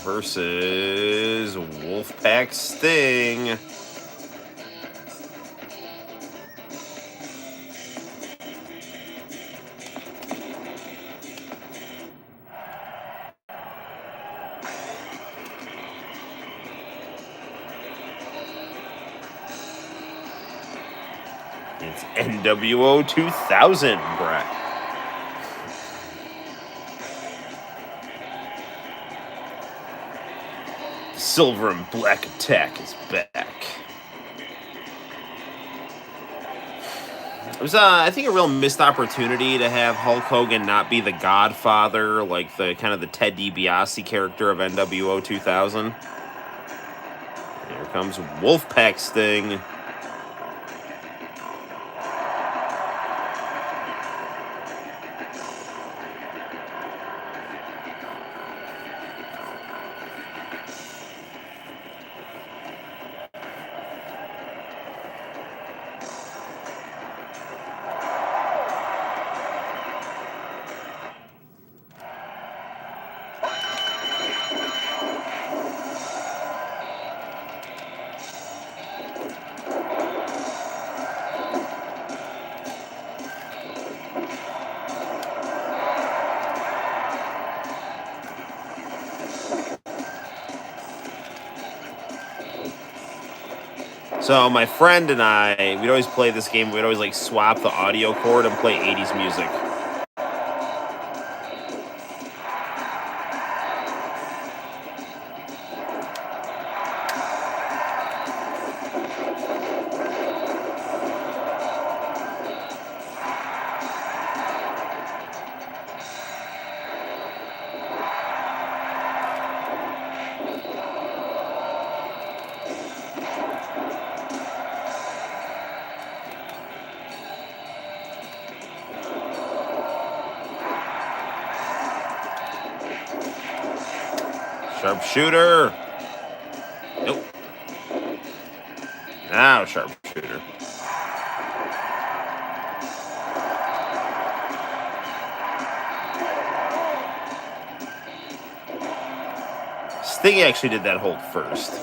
versus Wolfpack Sting? It's NWO 2000, Bret. Silver and Black Attack is back. It was, I think, a real missed opportunity to have Hulk Hogan not be the Godfather, like the kind of the Ted DiBiase character of NWO 2000. Here comes Wolfpack Sting. So my friend and I, we'd always play this game. We'd always like swap the audio cord and play 80s music. Sharpshooter. Nope. Now sharpshooter. Sting actually did that hold first.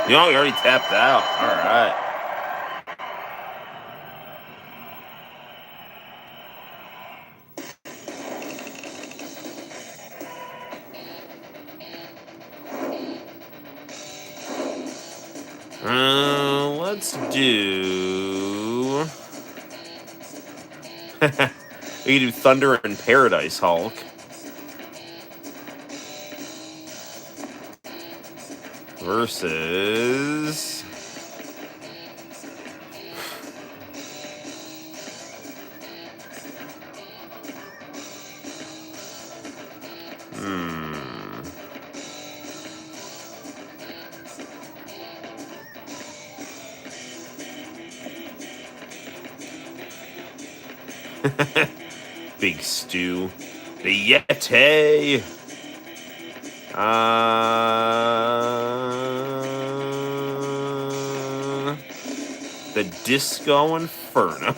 You already tapped out. All right. Let's do. We can do Thunder in Paradise, Hulk. Versus. Big Stew. The Yeti. The Disco Inferno.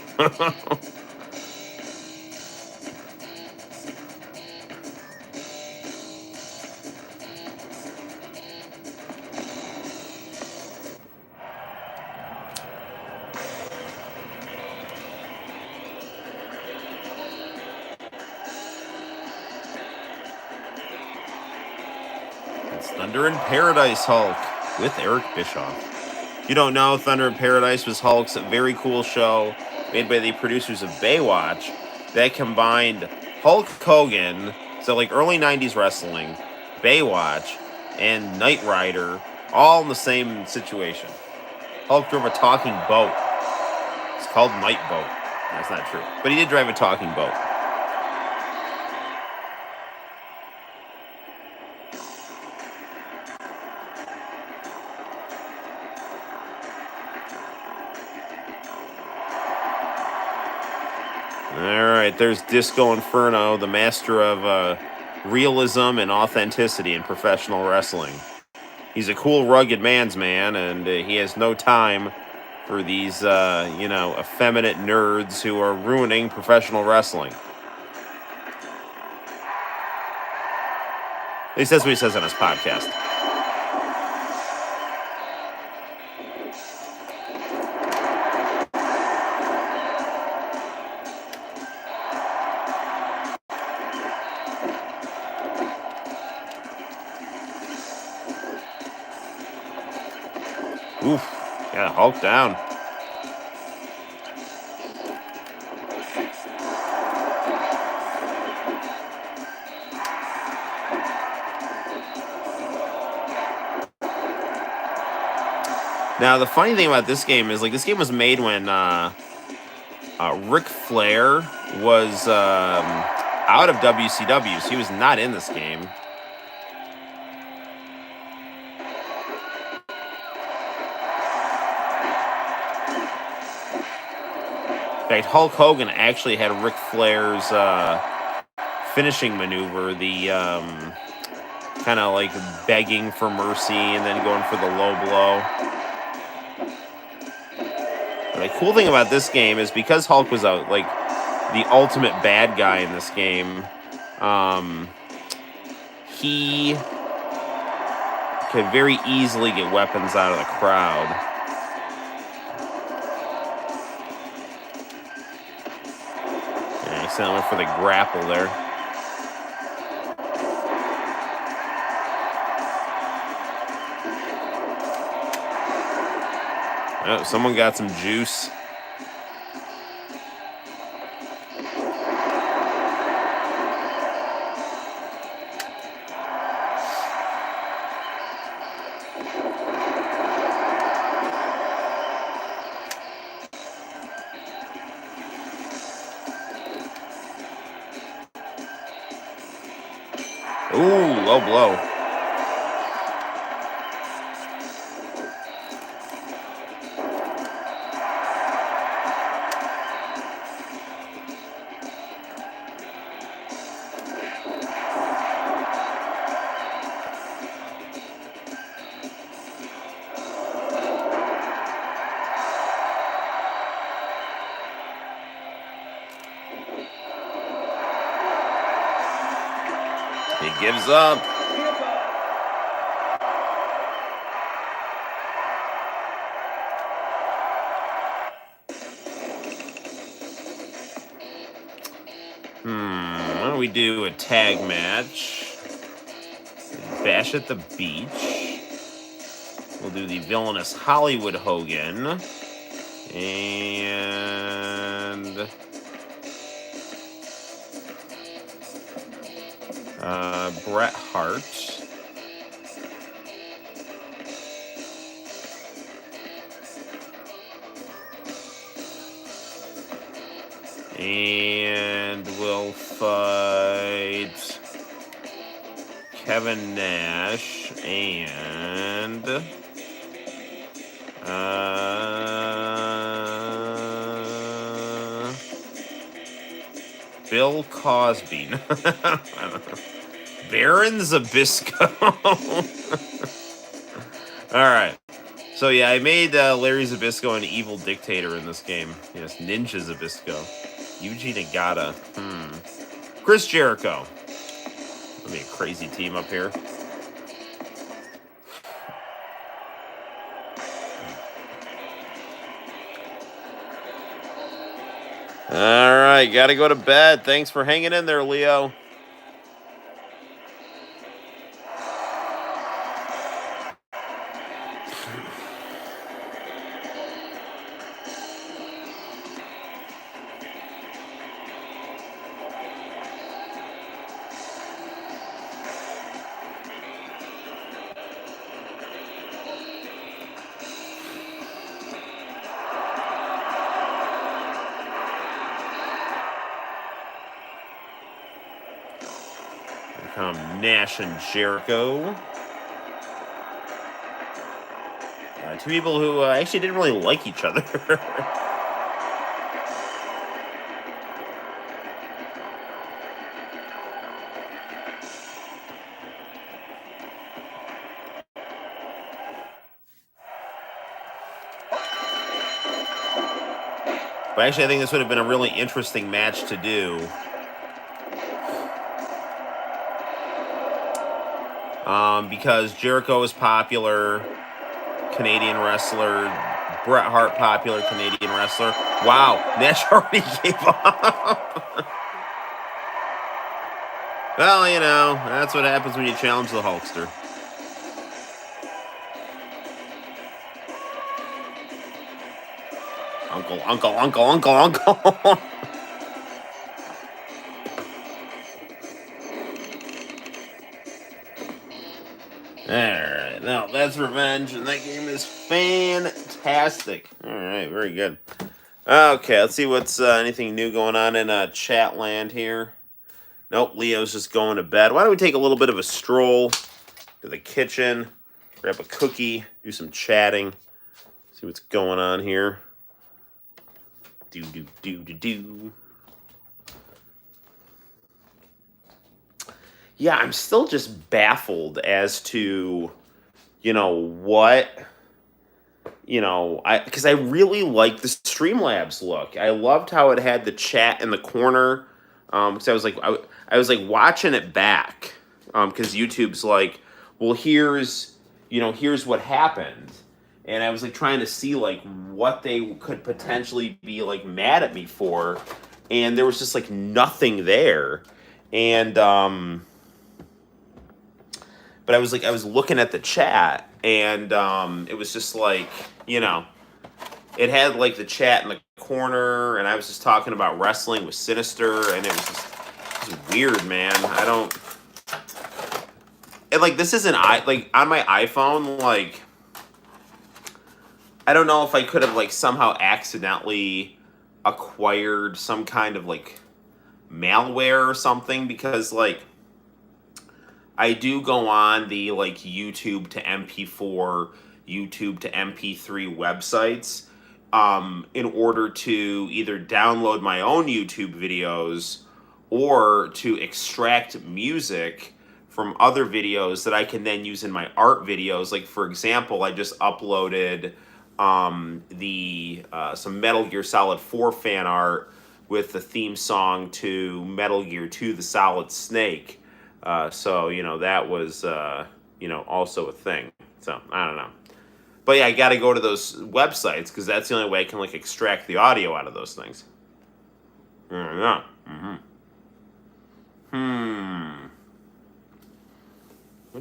It's Thunder in Paradise Hulk with Eric Bischoff. You don't know, Thunder in Paradise was Hulk's very cool show made by the producers of Baywatch that combined Hulk Hogan, so like early 90s wrestling, Baywatch, and Knight Rider all in the same situation. Hulk drove a talking boat. It's called Night Boat. That's not true. But he did drive a talking boat. Alright, there's Disco Inferno, the master of realism and authenticity in professional wrestling. He's a cool, rugged man's man, and he has no time for these, effeminate nerds who are ruining professional wrestling. At least that's what he says on his podcast. Oof. Yeah, Hulk down. Now, the funny thing about this game is, like, this game was made when Ric Flair was out of WCW, so he was not in this game. In fact, Hulk Hogan actually had Ric Flair's finishing maneuver, the kind of like begging for mercy and then going for the low blow. But the cool thing about this game is because Hulk was out, like the ultimate bad guy in this game, he could very easily get weapons out of the crowd. Went for the grapple there. Oh, someone got some juice. Ooh, low blow. He gives up. Why don't we do a tag match? Bash at the Beach. We'll do the villainous Hollywood Hogan. And Bret Hart. And we'll fight Kevin Nash and Bill Cosby. Baron Zabisco. All right. So yeah, I made Larry Zabisco an evil dictator in this game. Yes, Ninja Zabisco. Yuji Nagata. Chris Jericho. That'll be a crazy team up here. All right, gotta go to bed. Thanks for hanging in there, Leo. Nash and Jericho. Two people who actually didn't really like each other. But actually, I think this would have been a really interesting match to do. Because Jericho is popular Canadian wrestler, Bret Hart popular Canadian wrestler. Wow, Nash already gave up. Well, you know, that's what happens when you challenge the Hulkster. Uncle. Alright, now that's Revenge, and that game is fantastic. Alright, very good. Okay, let's see what's anything new going on in chat land here. Nope, Leo's just going to bed. Why don't we take a little bit of a stroll to the kitchen, grab a cookie, do some chatting, see what's going on here. Do. Yeah, I'm still just baffled as to, what, because I really like the Streamlabs look. I loved how it had the chat in the corner, because I was like watching it back, because YouTube's like, well, here's what happened, and I was like trying to see like what they could potentially be like mad at me for, and there was just like nothing there, and but I was looking at the chat, and it was just like, it had like the chat in the corner, and I was just talking about wrestling with Sinister, and it was weird, man. And like this isn't on my iPhone, like I don't know if I could have like somehow accidentally acquired some kind of like malware or something, because like I do go on the like YouTube to MP4, YouTube to MP3 websites in order to either download my own YouTube videos or to extract music from other videos that I can then use in my art videos. Like, for example, I just uploaded some Metal Gear Solid 4 fan art with the theme song to Metal Gear 2: The Solid Snake. So, that was, also a thing. So, I don't know. But yeah, I got to go to those websites because that's the only way I can, like, extract the audio out of those things. Yeah. Mm-hmm.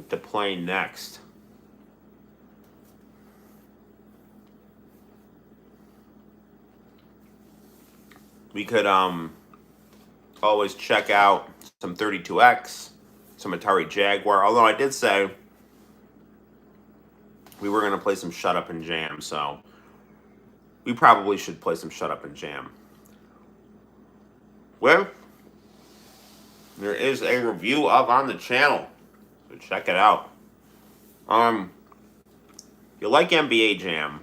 to play next? We could always check out some 32X, some Atari Jaguar. Although I did say we were gonna play some Shut Up and Jam, so we probably should play some Shut Up and Jam. Well, there is a review up on the channel, so check it out. If you like NBA Jam,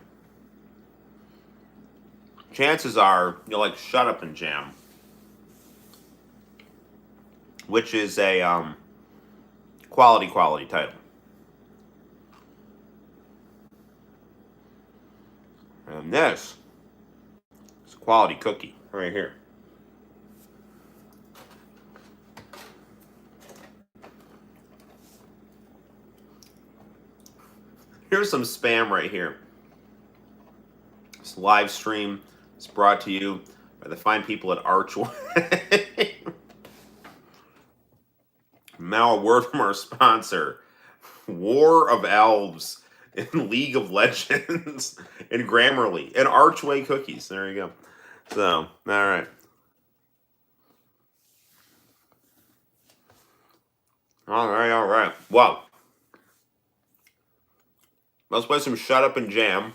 chances are you'll like Shut Up and Jam, which is a quality title. And this is a quality cookie right here. Here's some spam right here. This live stream is brought to you by the fine people at Archway. Now a word from our sponsor, War of Elves in League of Legends and Grammarly and Archway Cookies. There you go. So, all right. All right. Well, let's play some Shut Up and Jam.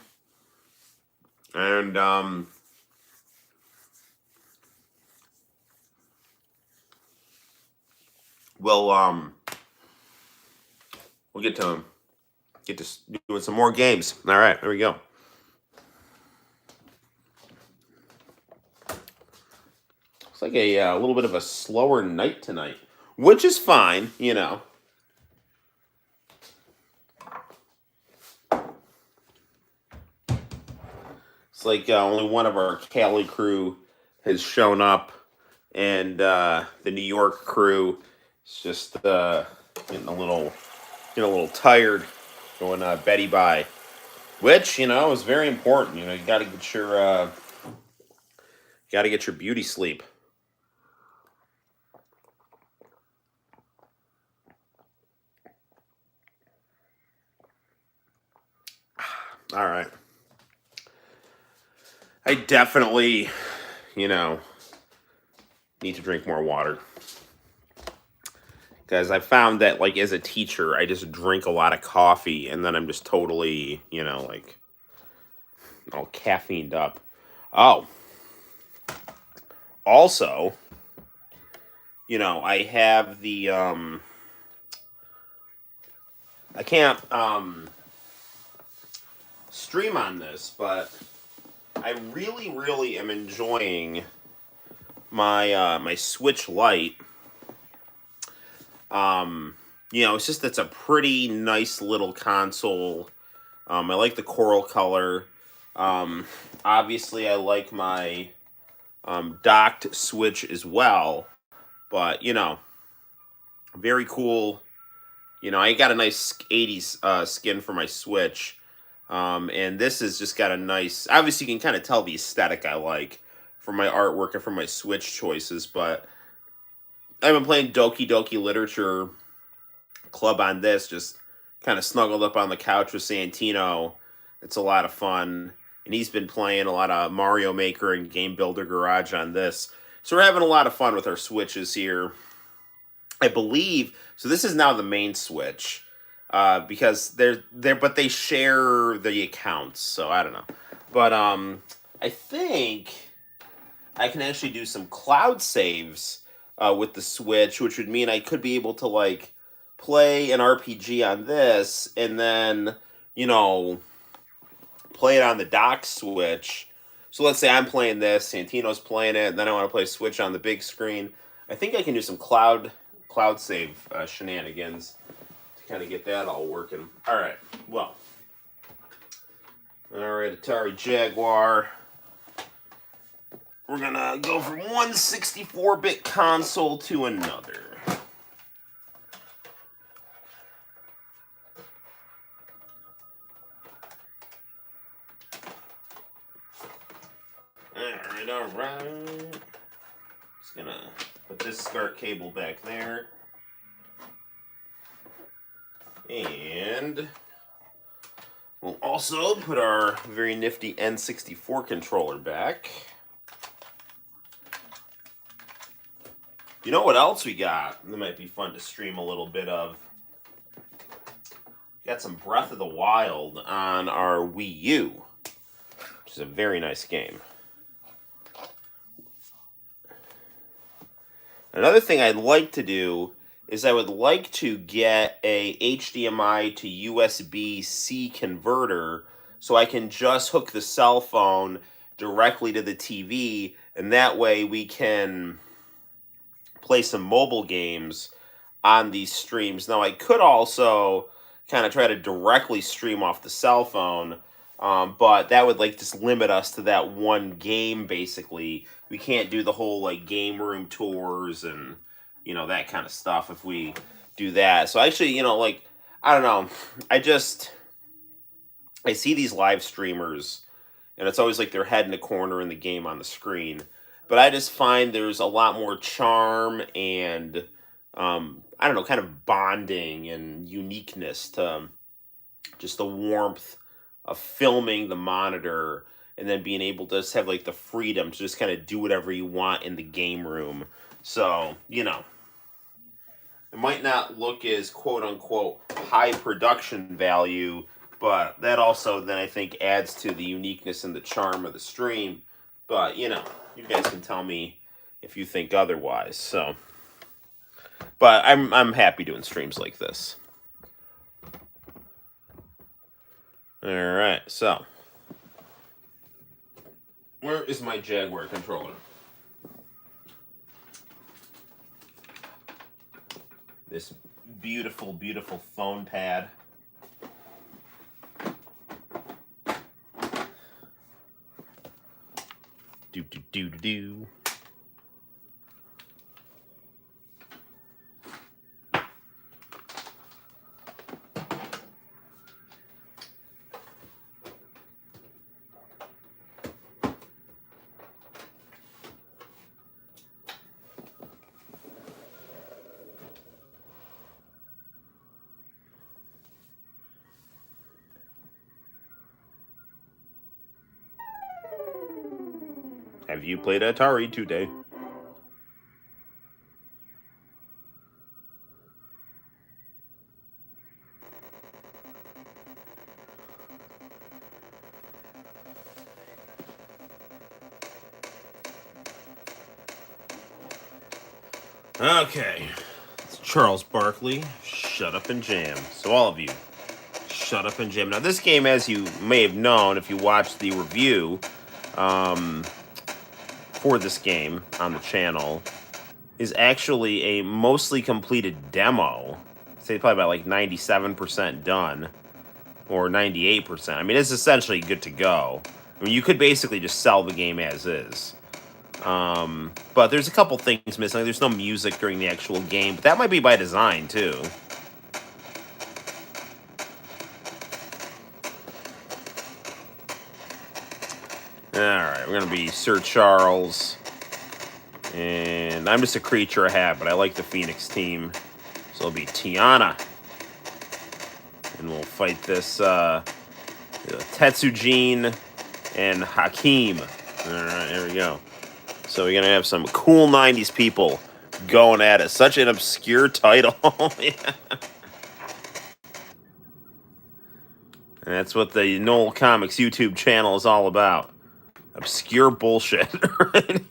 And we'll get to doing some more games. All right, there we go. Looks like a little bit of a slower night tonight, which is fine, you know. It's like only one of our Cali crew has shown up, and the New York crew is just getting a little tired, going Betty by, which is very important. You got to get your beauty sleep. All right. I definitely, need to drink more water. Because I found that, like, as a teacher, I just drink a lot of coffee, and then I'm just totally, all caffeined up. Oh. Also, I have the, I can't, stream on this, but I really am enjoying my my Switch Lite. It's a pretty nice little console. I like the coral color. Obviously I like my docked Switch as well, but very cool. I got a nice 80s skin for my Switch. And this has just got a nice, obviously you can kind of tell the aesthetic I like for my artwork and for my Switch choices, but I've been playing Doki Doki Literature Club on this, just kind of snuggled up on the couch with Santino. It's a lot of fun. And he's been playing a lot of Mario Maker and Game Builder Garage on this. So we're having a lot of fun with our Switches here. I believe, so this is now the main Switch. Because but they share the accounts, so I don't know. But I think I can actually do some cloud saves with the Switch, which would mean I could be able to like play an RPG on this and then play it on the dock Switch. So let's say I'm playing this, Santino's playing it, and then I want to play Switch on the big screen. I think I can do some cloud save shenanigans. Kind of get that all working. All right, well. All right, Atari Jaguar. We're going to go from one 64-bit console to another. All right. Just going to put this SCART cable back there. And we'll also put our very nifty N64 controller back. You know what else we got? That might be fun to stream a little bit of. We got some Breath of the Wild on our Wii U, which is a very nice game. Another thing I'd like to do is I would like to get a HDMI to USB-C converter so I can just hook the cell phone directly to the TV, and that way we can play some mobile games on these streams. Now, I could also kind of try to directly stream off the cell phone, but that would like just limit us to that one game, basically. We can't do the whole like game room tours and, you know, that kind of stuff if we do that. So actually, you know, like, I don't know. I see these live streamers and it's always like their head in a corner in the game on the screen. But I just find there's a lot more charm and, I don't know, kind of bonding and uniqueness to just the warmth of filming the monitor and then being able to just have like the freedom to just kind of do whatever you want in the game room. So, you know, it might not look as quote unquote high production value, but that also then I think adds to the uniqueness and the charm of the stream. But, you know, you guys can tell me if you think otherwise. So, but I'm happy doing streams like this. All right, so where is my Jaguar controller? This beautiful, beautiful phone pad. Do do do do do. Have you played Atari today? Okay. It's Charles Barkley. Shut up and jam. So all of you, shut up and jam. Now this game, as you may have known if you watched the review, for this game on the channel is actually a mostly completed demo. I'd say probably about like 97% done or 98%. I mean, it's essentially good to go. I mean, you could basically just sell the game as is. But there's a couple things missing. Like, there's no music during the actual game, but that might be by design too. Alright, we're going to be Sir Charles. And I'm just a creature of habit. I like the Phoenix team. So it'll be Tiana. And we'll fight this Tetsujin and Hakim. Alright, there we go. So we're going to have some cool 90s people going at it. Such an obscure title. Yeah. And that's what the Noel ComiX YouTube channel is all about. Obscure bullshit. Right?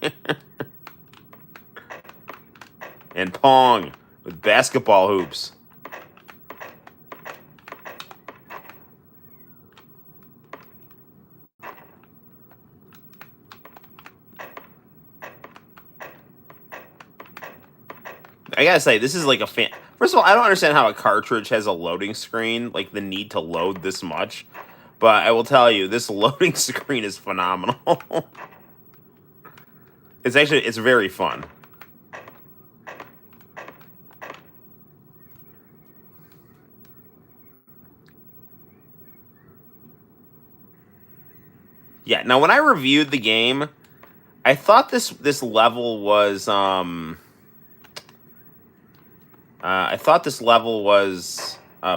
And Pong with basketball hoops. I gotta say, this is like a fan. First of all, I don't understand how a cartridge has a loading screen, like the need to load this much. But I will tell you, this loading screen is phenomenal. It's very fun. Yeah, now when I reviewed the game, I thought this level was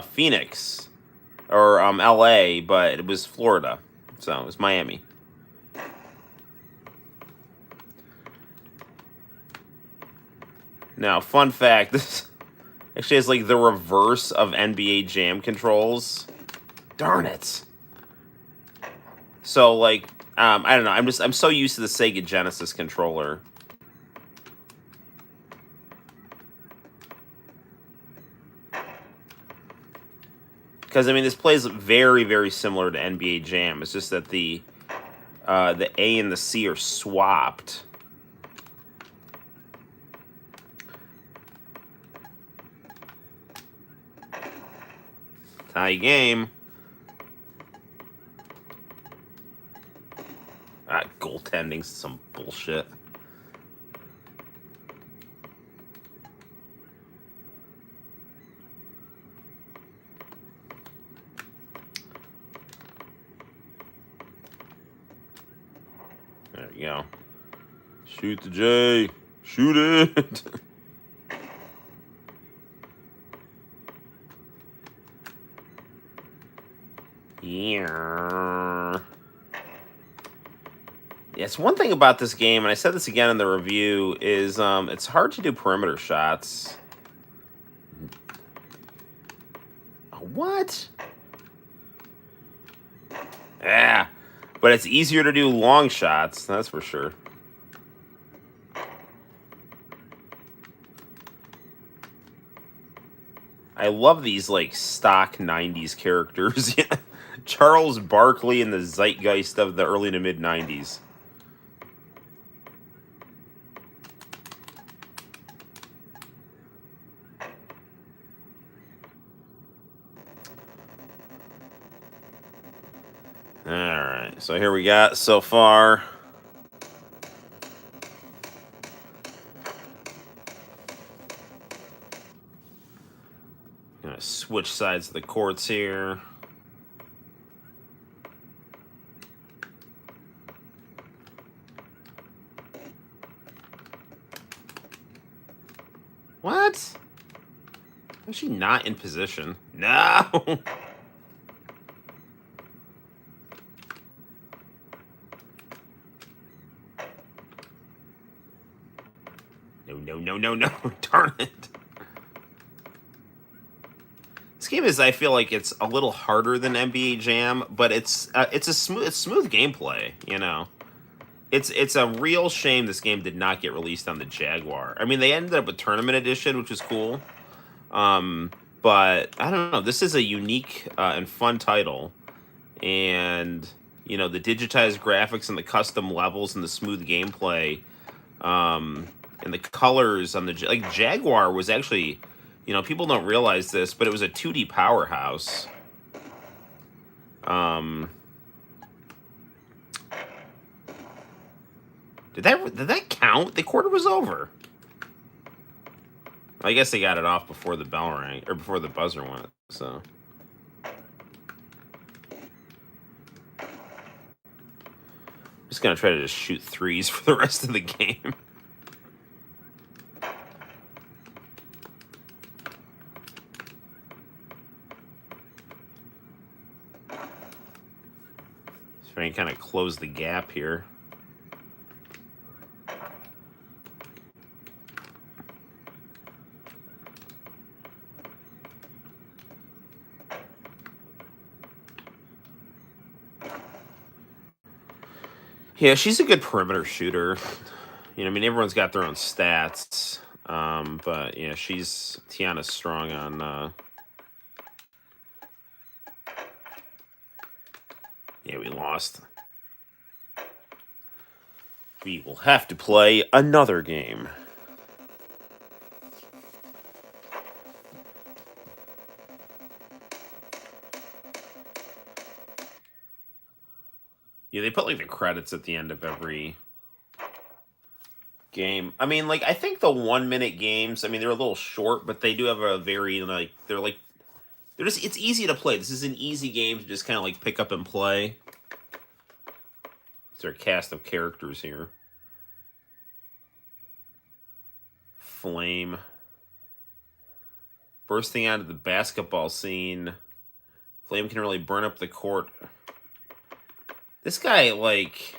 Phoenix or L.A., but it was Florida, so it was Miami. Now, fun fact: this actually is like the reverse of NBA Jam controls. Darn it! So like, I don't know. I'm so used to the Sega Genesis controller. Because I mean, this plays very, very similar to NBA Jam. It's just that the A and the C are swapped. Tie game. Goaltending's some bullshit. There we go. Shoot the J. Shoot it. Yeah. Yes, one thing about this game, and I said this again in the review, is it's hard to do perimeter shots. What? Yeah, but it's easier to do long shots, that's for sure. I love these like stock 90s characters. Charles Barkley in the zeitgeist of the early to mid 90s. Alright, so here we got so far. Gonna switch sides of the courts here. What? Is she not in position? No! No. Darn it. This game is, I feel like it's a little harder than NBA Jam, but it's smooth gameplay, you know. It's a real shame this game did not get released on the Jaguar. I mean, they ended up with Tournament Edition, which was cool. But I don't know. This is a unique and fun title, and you know the digitized graphics and the custom levels and the smooth gameplay, and the colors on the like Jaguar was actually, you know, people don't realize this, but it was a 2D powerhouse. Did that count? The quarter was over. I guess they got it off before the bell rang, or before the buzzer went, so. I'm just gonna try to just shoot threes for the rest of the game. So I can kind of close the gap here. Yeah, she's a good perimeter shooter. You know, I mean, everyone's got their own stats. But yeah, Tiana's strong on. Yeah, we lost. We will have to play another game. Yeah, they put like the credits at the end of every game. I mean, like I think the 1 minute games, I mean, they're a little short, but they do have a very they're just it's easy to play. This is an easy game to just kind of like pick up and play. It's their cast of characters here. Flame. bursting onto the basketball scene. Flame can really burn up the court. This guy, like...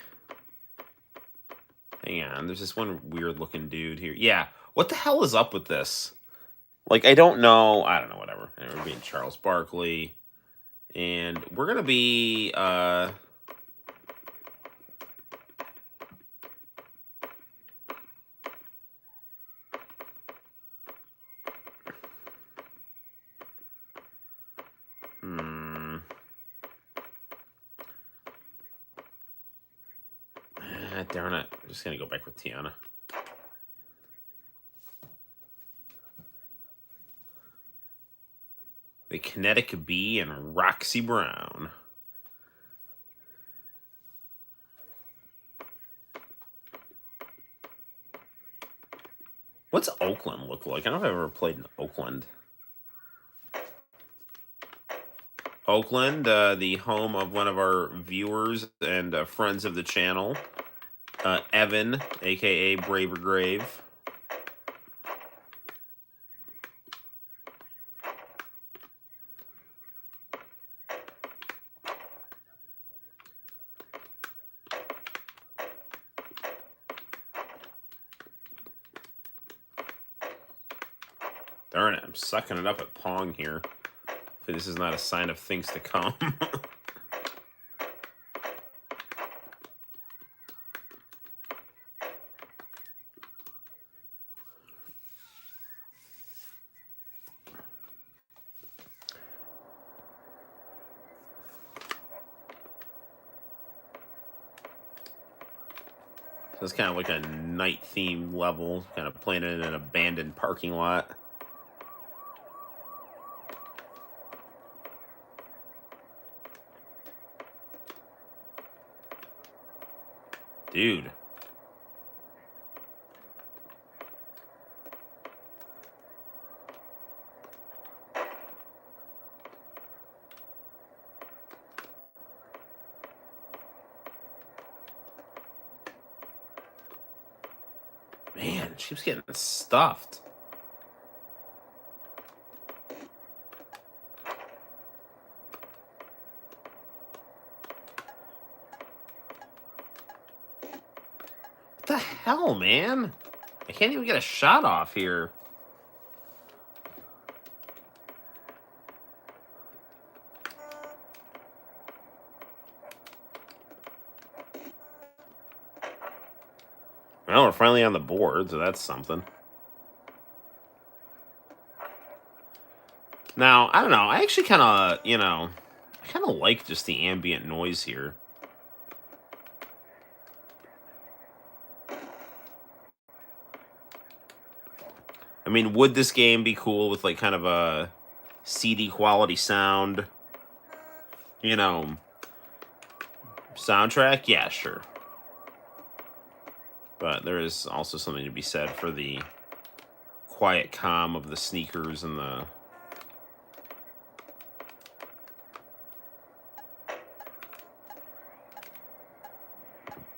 Hang on, there's this one weird-looking dude here. Yeah, what the hell is up with this? Like, I don't know, whatever. And we're being Charles Barkley. And we're gonna be, darn it. I'm just gonna go back with Tiana. The Kinetic Bee and Roxy Brown. What's Oakland look like? I don't know if I've ever played in Oakland. Oakland, the home of one of our viewers and friends of the channel, Evan, a.k.a. Braver Grave. Darn it, I'm sucking it up at Pong here. Hopefully this is not a sign of things to come. So it's kind of like a night-themed level, kind of playing in an abandoned parking lot. Dude. Man, she keeps getting stuffed. What the hell, man? I can't even get a shot off here. Well, we're finally on the board, so that's something. Now, I don't know. I actually kind of, I kind of like just the ambient noise here. I mean, would this game be cool with, like, kind of a CD quality sound, soundtrack? Yeah, sure. But there is also something to be said for the quiet calm of the sneakers and the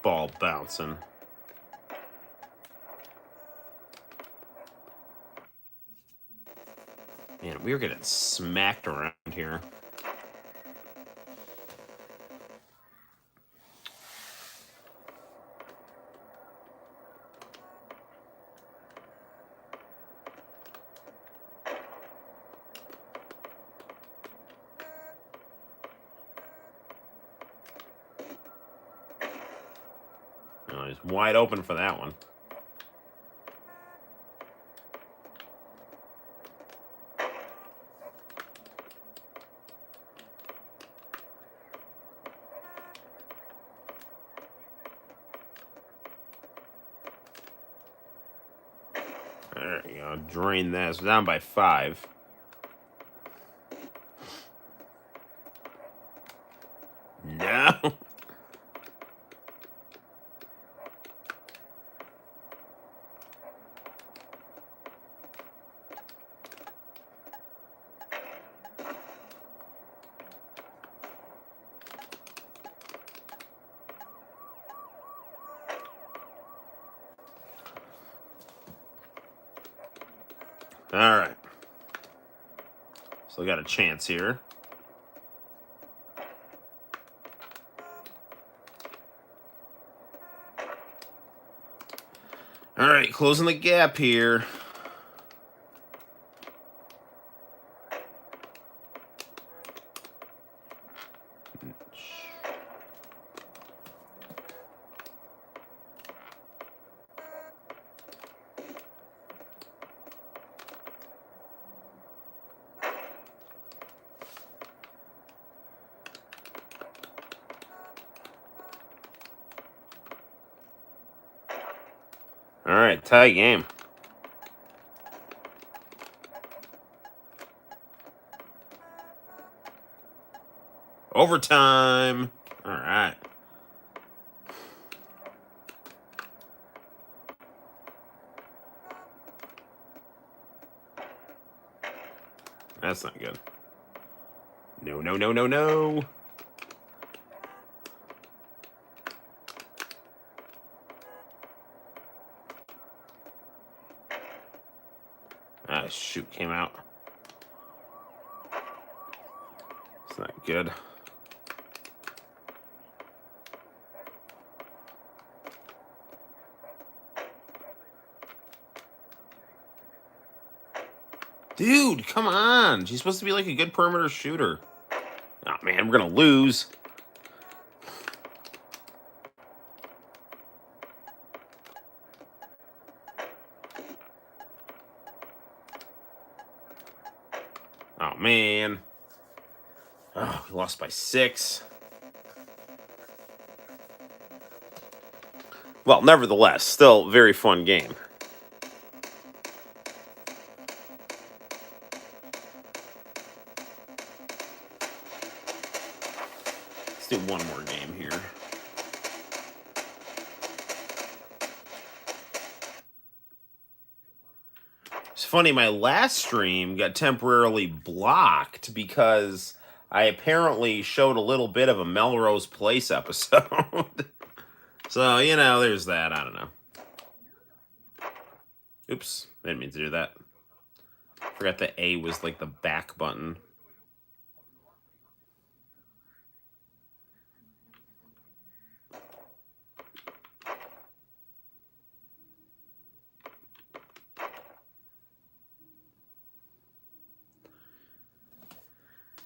ball bouncing. Man, we were getting smacked around here. Oh, he's wide open for that one. There you go. Drain that. So down by 5. No. All right. So I got a chance here. All right, closing the gap here. All right, tie game. Overtime. All right. That's not good. No, no, no, no, no. Ah, shoot, came out. It's not good. Dude, come on. She's supposed to be like a good perimeter shooter. Oh, man, we're going to lose. Oh, man. Oh, we lost by 6. Well, nevertheless, still very fun game. Let's do one more game here. It's funny, my last stream got temporarily blocked because I apparently showed a little bit of a Melrose Place episode. So, you know, there's that. I don't know. Oops, I didn't mean to do that. Forgot that A was like the back button.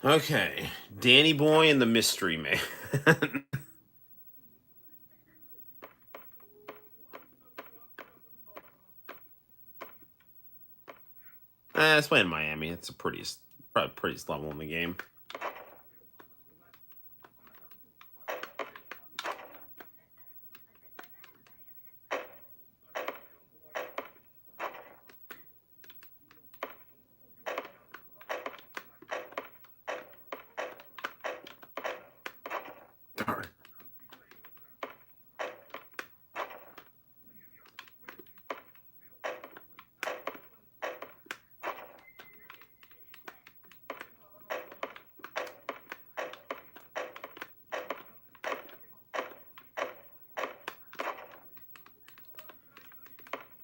Okay, Danny Boy and the Mystery Man. It's playing Miami. It's a probably prettiest level in the game. Darn.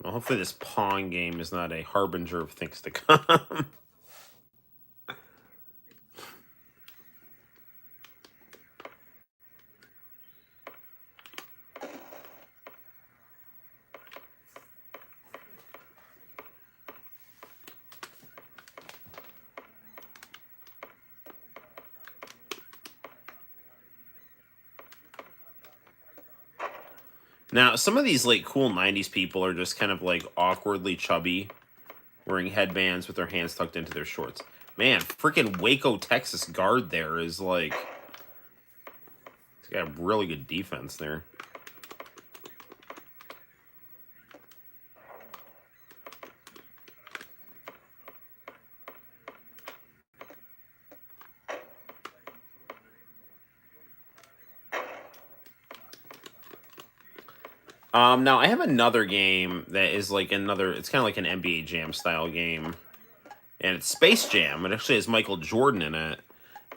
Well, hopefully this Pong game is not a harbinger of things to come. Now, some of these like cool 90s people are just kind of like awkwardly chubby, wearing headbands with their hands tucked into their shorts. Man, freaking Waco, Texas guard there is like... He's got a really good defense there. Now I have another game that is like it's kind of like an NBA Jam style game. And it's Space Jam. It actually has Michael Jordan in it.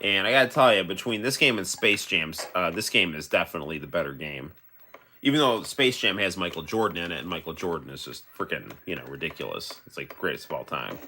And I gotta tell you, between this game and Space Jam, this game is definitely the better game. Even though Space Jam has Michael Jordan in it, and Michael Jordan is just freaking, ridiculous. It's like the greatest of all time.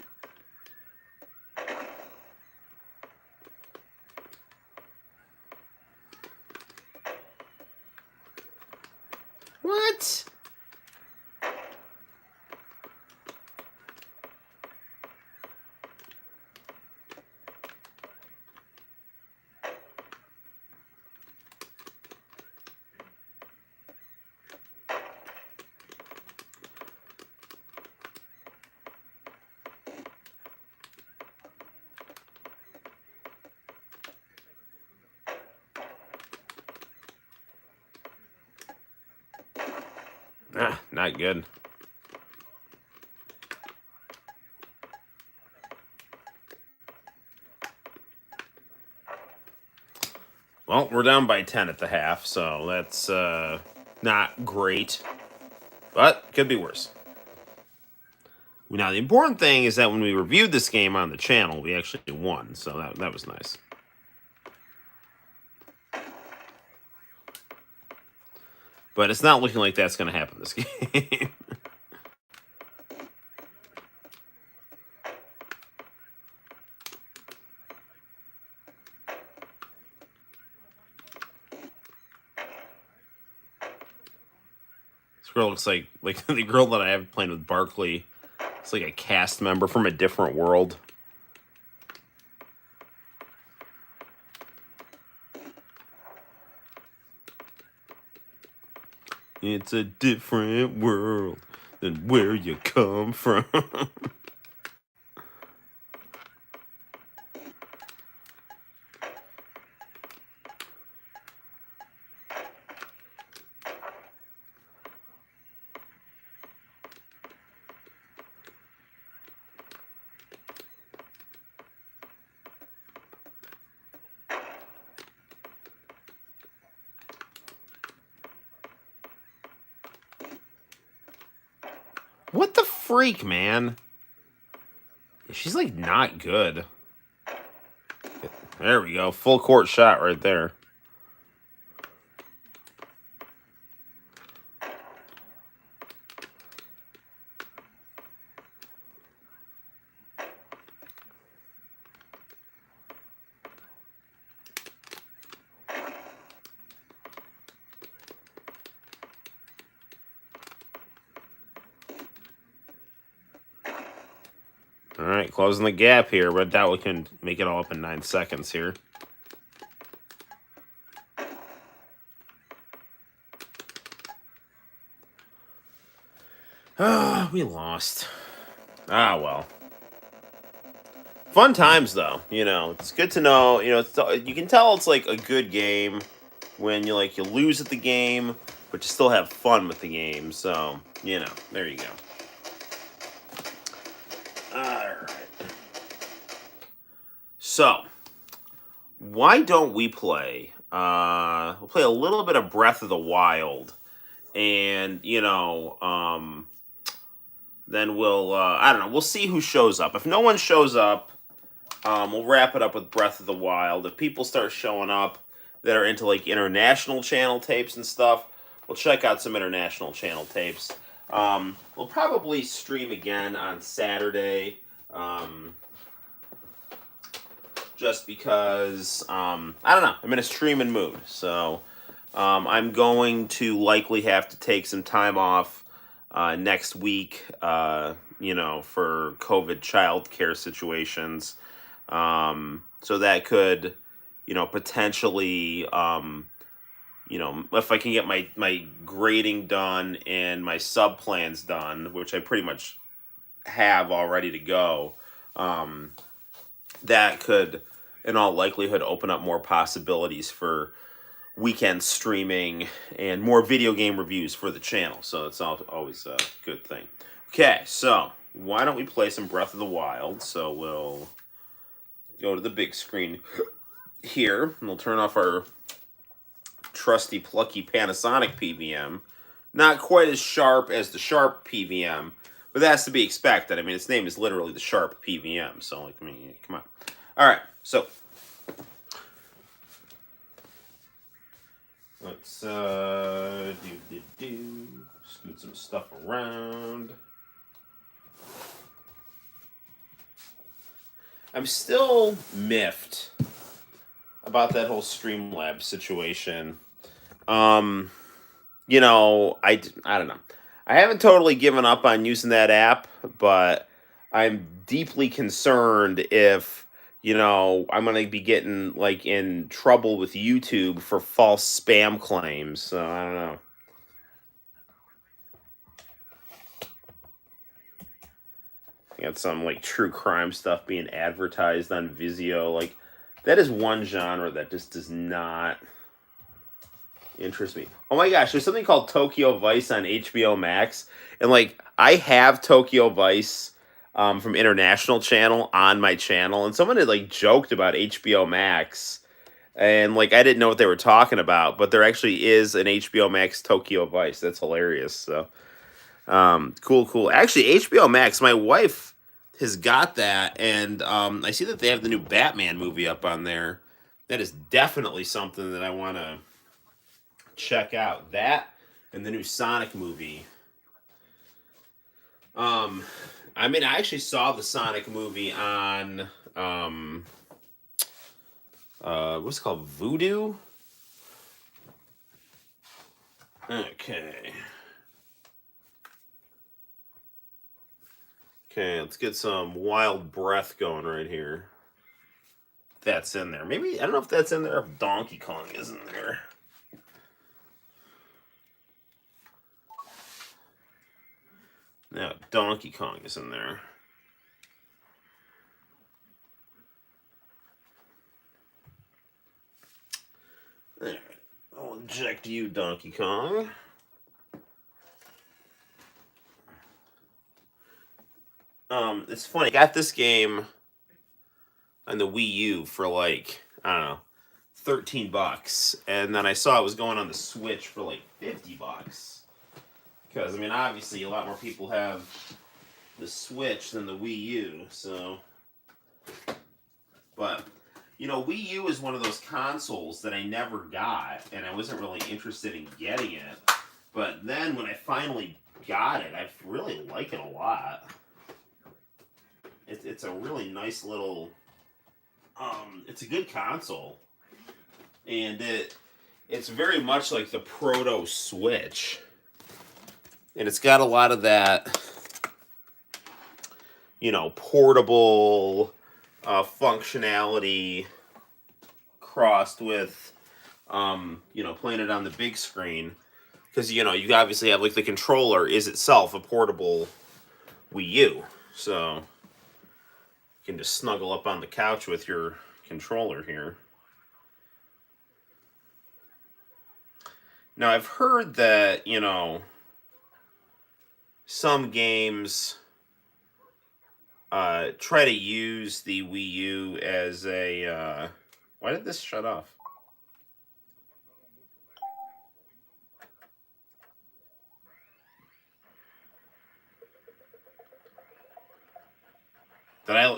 Not good. Well, we're down by 10 at the half, so that's not great. But could be worse. Now, the important thing is that when we reviewed this game on the channel, we actually won, so that was nice. But it's not looking like that's going to happen this game. This girl looks like the girl that I have playing with Barkley. It's like a cast member from a different world. It's a different world than where you come from. What the freak, man? She's like not good. There we go. Full court shot right there. All right, closing the gap here, but I doubt we can make it all up in 9 seconds here. We lost. Ah, well. Fun times, though. You know, it's good to know. You know, you can tell it's like a good game when you lose at the game, but you still have fun with the game. So, you know, there you go. Alright. So, why don't we play? We'll play a little bit of Breath of the Wild. And, you know, then we'll, I don't know, we'll see who shows up. If no one shows up, we'll wrap it up with Breath of the Wild. If people start showing up that are into, like, international channel tapes and stuff, we'll check out some international channel tapes. We'll probably stream again on Saturday, just because, I don't know, I'm in a streaming mood, so I'm going to likely have to take some time off next week, you know, for COVID childcare situations, so that could, you know, potentially, you know, if I can get my grading done and my sub plans done, which I pretty much have all ready to go, that could, in all likelihood, open up more possibilities for weekend streaming and more video game reviews for the channel. So it's always a good thing. Okay, so why don't we play some Breath of the Wild? So we'll go to the big screen here, and we'll turn off our trusty, plucky Panasonic PVM. Not quite as sharp as the Sharp PVM, but that's to be expected. I mean, its name is literally the Sharp PVM, so, like, I mean, come on. All right, so let's scoot some stuff around. I'm still miffed about that whole Streamlabs situation. You know, I don't know. I haven't totally given up on using that app, but I'm deeply concerned if, you know, I'm going to be getting, like, in trouble with YouTube for false spam claims. So, I don't know. I got some, like, true crime stuff being advertised on Vizio. Like, that is one genre that just does not, interests me. Oh my gosh, there's something called Tokyo Vice on HBO Max, and like I have Tokyo Vice from International Channel on my channel, and someone had like joked about HBO Max, and like I didn't know what they were talking about, but there actually is an HBO Max Tokyo Vice. That's hilarious. So cool, cool. Actually, HBO Max, my wife has got that, and I see that they have the new Batman movie up on there. That is definitely something that I want to check out. That and the new Sonic movie. Um, I mean, I actually saw the Sonic movie on what's it called, Voodoo. Okay. Okay, let's get some Wild Breath going right here. That's in there. Maybe I don't know if that's in there. If Donkey Kong is in there. No, Donkey Kong is in there. Alright, I'll inject you, Donkey Kong. It's funny. I got this game on the Wii U for like, I don't know, $13, and then I saw it was going on the Switch for like $50. Because I mean, obviously, a lot more people have the Switch than the Wii U. So, but you know, Wii U is one of those consoles that I never got, and I wasn't really interested in getting it. But then when I finally got it, I really like it a lot. It's a really nice little. It's a good console, and it's very much like the proto Switch, and it's got a lot of that, you know, portable functionality crossed with, you know, playing it on the big screen, because you know you obviously have like the controller is itself a portable Wii U, so you can just snuggle up on the couch with your controller here. Now, I've heard that, you know, some games try to use the Wii U as a. Why did this shut off?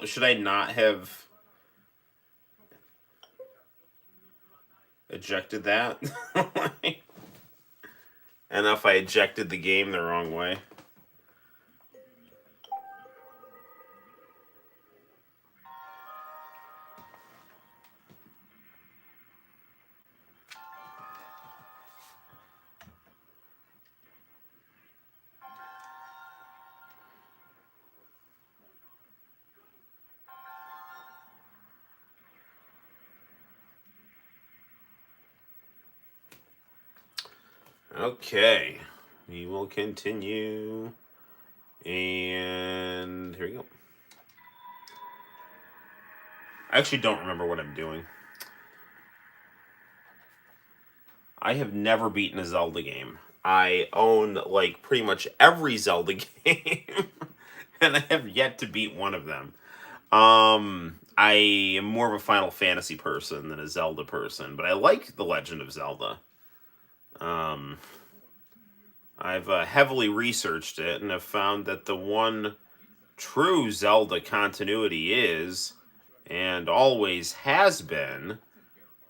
Should I not have ejected that? And if I ejected the game the wrong way. Okay, we will continue. And here we go. I actually don't remember what I'm doing. I have never beaten a Zelda game. I own like pretty much every Zelda game, and I have yet to beat one of them. I am more of a Final Fantasy person than a Zelda person, but I like The Legend of Zelda. Um, I've heavily researched it and have found that the one true Zelda continuity is, and always has been,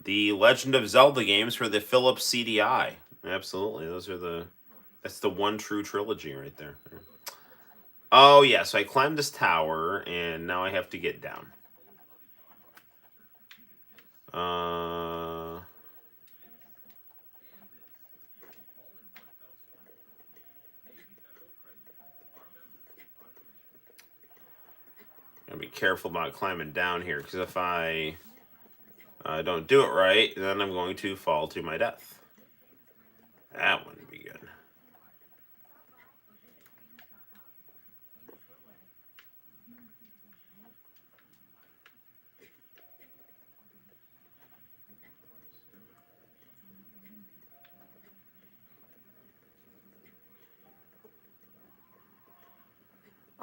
the Legend of Zelda games for the Philips CDI. Absolutely, that's the one true trilogy right there. Oh yeah, so I climbed this tower and now I have to get down. Gotta be careful about climbing down here, because if I don't do it right, then I'm going to fall to my death. That wouldn't be good.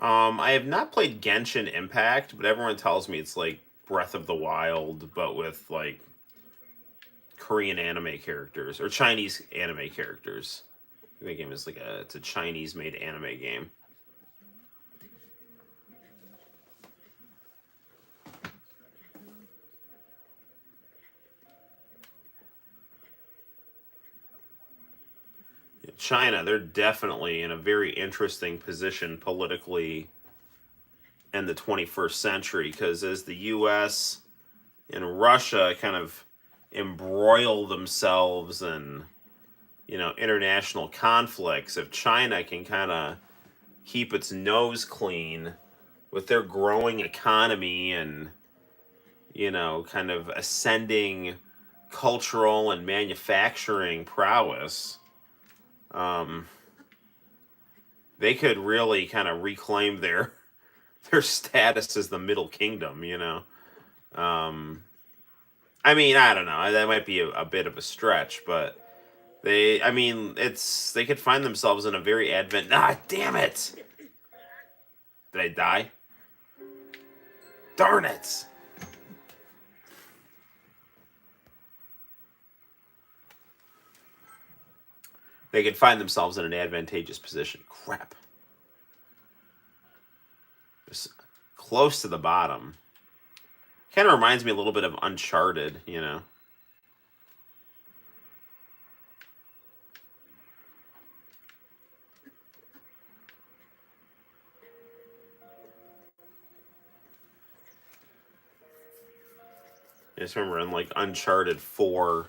I have not played Genshin Impact, but everyone tells me it's like Breath of the Wild, but with like Korean anime characters or Chinese anime characters. The game is like it's a Chinese made anime game. China, they're definitely in a very interesting position politically in the 21st century because as the US and Russia kind of embroil themselves in, international conflicts, if China can kind of keep its nose clean with their growing economy and, kind of ascending cultural and manufacturing prowess, um, they could really kind of reclaim their status as the Middle Kingdom. Um, I mean, I don't know. That might be a bit of a stretch, but they could find themselves in a very damn it! Did I die? Darn it! They could find themselves in an advantageous position. Crap. Just close to the bottom. Kind of reminds me a little bit of Uncharted. I just remember in like Uncharted 4,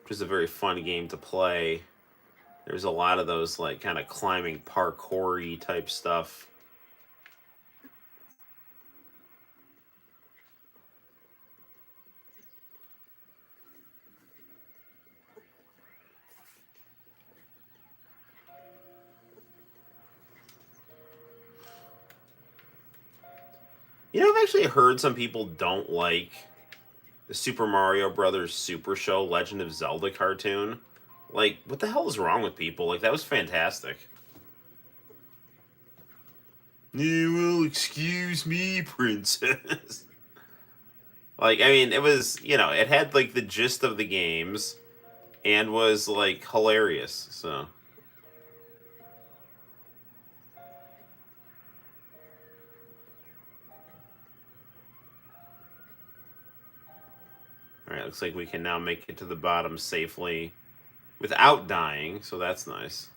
which is a very fun game to play. There's a lot of those like kind of climbing parkour-y type stuff. I've actually heard some people don't like the Super Mario Brothers Super Show Legend of Zelda cartoon. Like, what the hell is wrong with people? Like, that was fantastic. Yeah, well, excuse me, princess. Like, I mean, it was, it had, like, the gist of the games and was, like, hilarious, so. Alright, looks like we can now make it to the bottom safely without dying, so that's nice.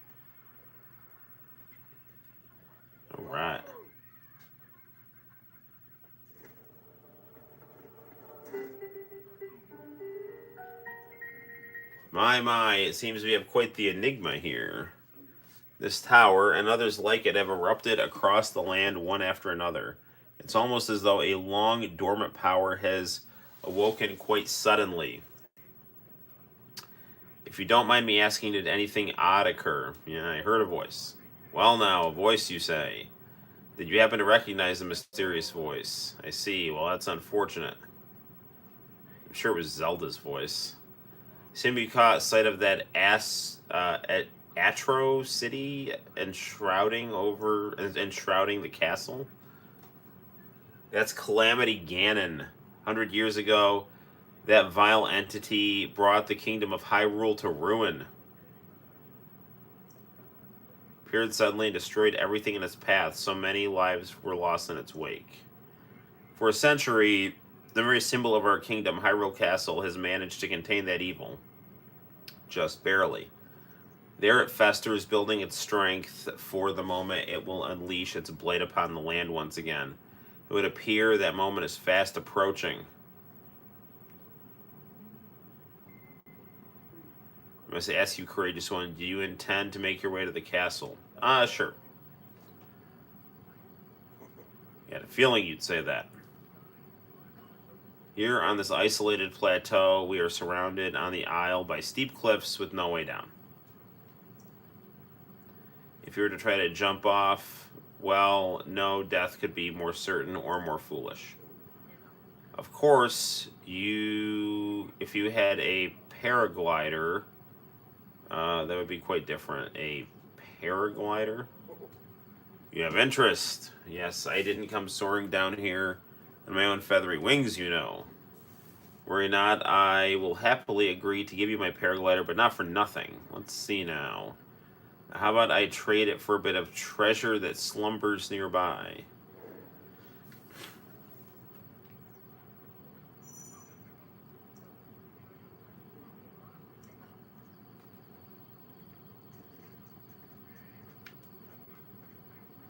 Alright. My, it seems we have quite the enigma here. This tower and others like it have erupted across the land one after another. It's almost as though a long dormant power has awoken quite suddenly. If you don't mind me asking, did anything odd occur? Yeah, I heard a voice. Well, now, a voice, you say. Did you happen to recognize the mysterious voice? I see. Well, that's unfortunate. I'm sure it was Zelda's voice. Seem to be caught sight of that at Atro City enshrouding the castle. That's Calamity Ganon. 100 years ago, that vile entity brought the kingdom of Hyrule to ruin. Appeared suddenly and destroyed everything in its path. So many lives were lost in its wake. For a century, the very symbol of our kingdom, Hyrule Castle, has managed to contain that evil. Just barely. There it festers, building its strength for the moment it will unleash its blade upon the land once again. It would appear that moment is fast approaching. I must ask you, courageous one, do you intend to make your way to the castle? Sure. I had a feeling you'd say that. Here on this isolated plateau, we are surrounded on the isle by steep cliffs with no way down. If you were to try to jump off, well, no death could be more certain or more foolish. Of course, if you had a paraglider, that would be quite different. A paraglider? You have interest. Yes, I didn't come soaring down here on my own feathery wings, you know. Worry not, I will happily agree to give you my paraglider, but not for nothing. Let's see now. How about I trade it for a bit of treasure that slumbers nearby?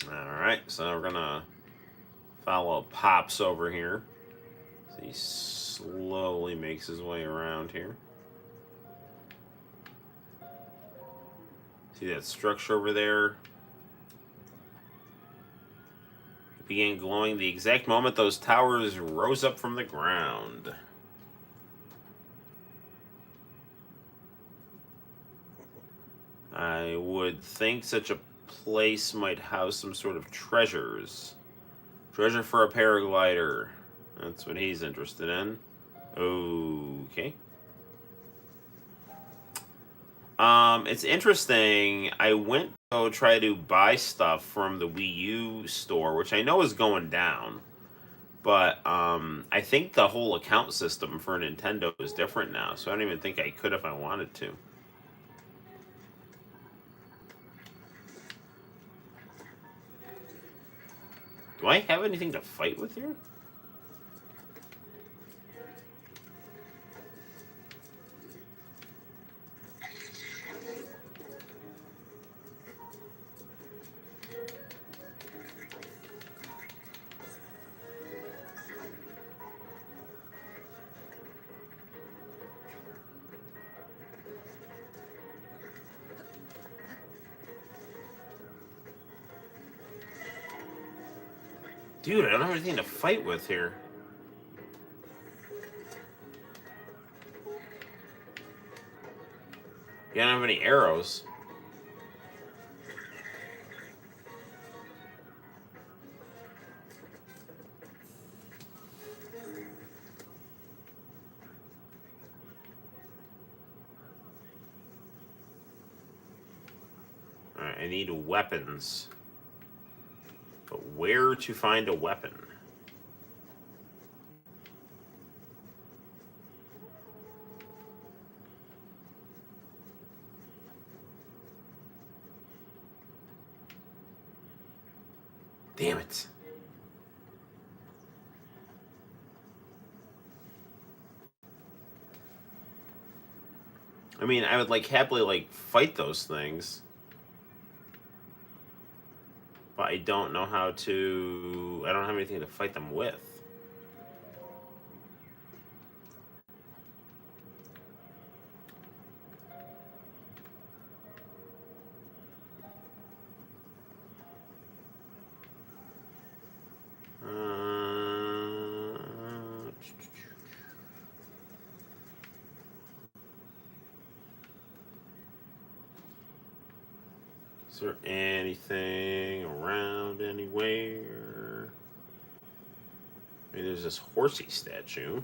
Alright, so we're gonna follow Pops over here. So he slowly makes his way around here. See that structure over there? It began glowing the exact moment those towers rose up from the ground. I would think such a place might house some sort of treasures. Treasure for a paraglider. That's what he's interested in. Okay. It's interesting. I went to go try to buy stuff from the Wii U store, which I know is going down. But I think the whole account system for Nintendo is different now, so I don't even think I could if I wanted to. Do I have anything to fight with here? Dude, I don't have anything to fight with here. You don't have any arrows. Alright, I need weapons. But where to find a weapon? Damn it. I mean, I would like happily like fight those things. But I don't know how to. I don't have anything to fight them with. Is there anything around anywhere? I mean, there's this horsey statue.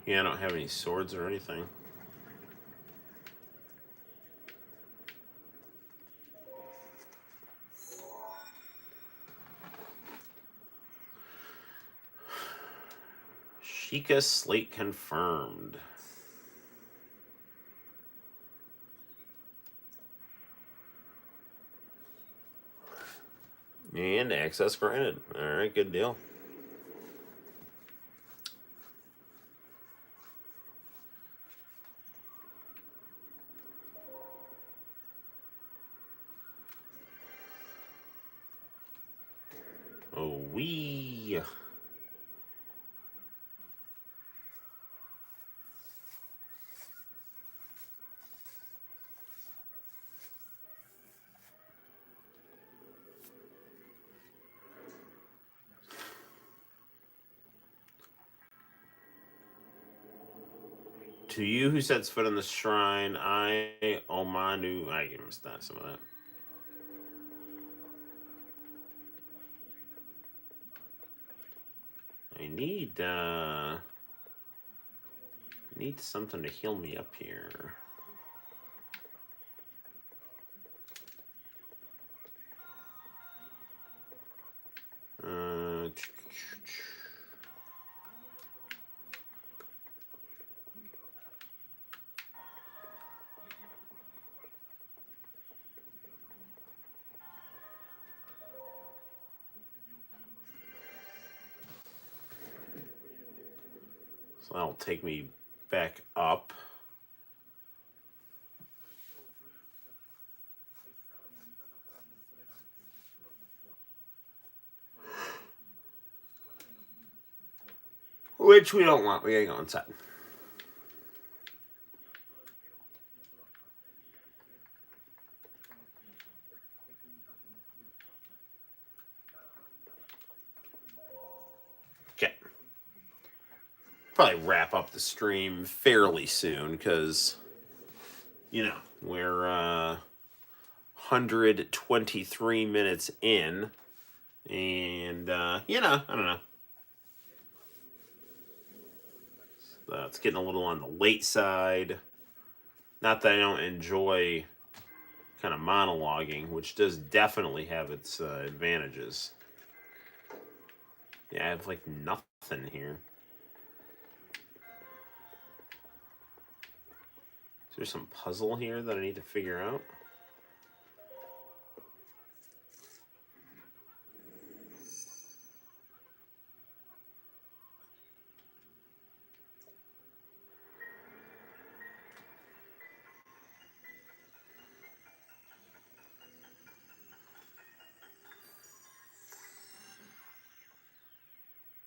Yeah, I don't have any swords or anything. Sheikah slate confirmed. And access granted. Alright, good deal. wee. To you who sets foot on the shrine, I, Omanu, I missed that, some of that. I need something to heal me up here. So that'll take me back up. Which we don't want. We gotta go inside. Okay. Probably wrap up the stream fairly soon because, you know, we're 123 minutes in. And, you know, I don't know. It's getting a little on the late side. Not that I don't enjoy kind of monologuing, which does definitely have its advantages. Yeah, I have like nothing here. Is there some puzzle here that I need to figure out?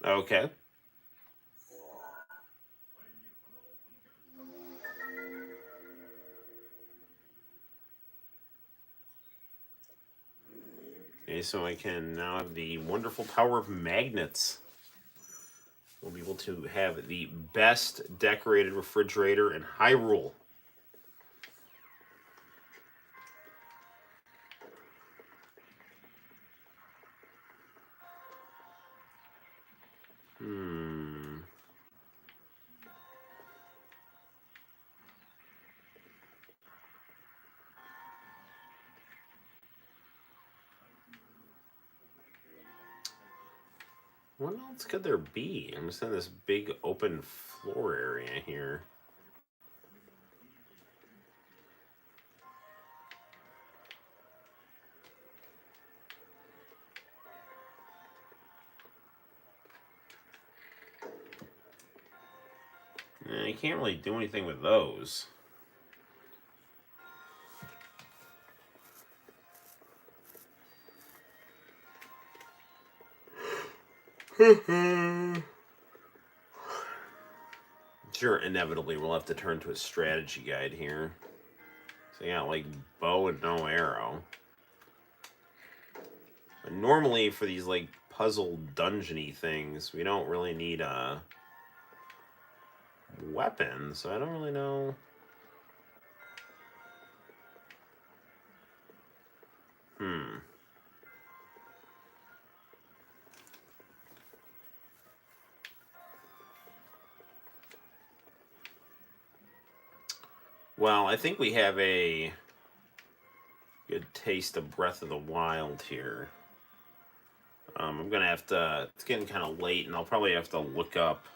Okay. Okay, so I can now have the wonderful power of magnets. We'll be able to have the best decorated refrigerator in Hyrule. What else could there be? I'm just in this big open floor area here. You can't really do anything with those. Sure, inevitably we'll have to turn to a strategy guide here. So yeah, like bow and no arrow. But normally for these like puzzle dungeony things, we don't really need a weapon, so I don't really know. Well, I think we have a good taste of Breath of the Wild here. I'm gonna have to. It's getting kind of late, and I'll probably have to look up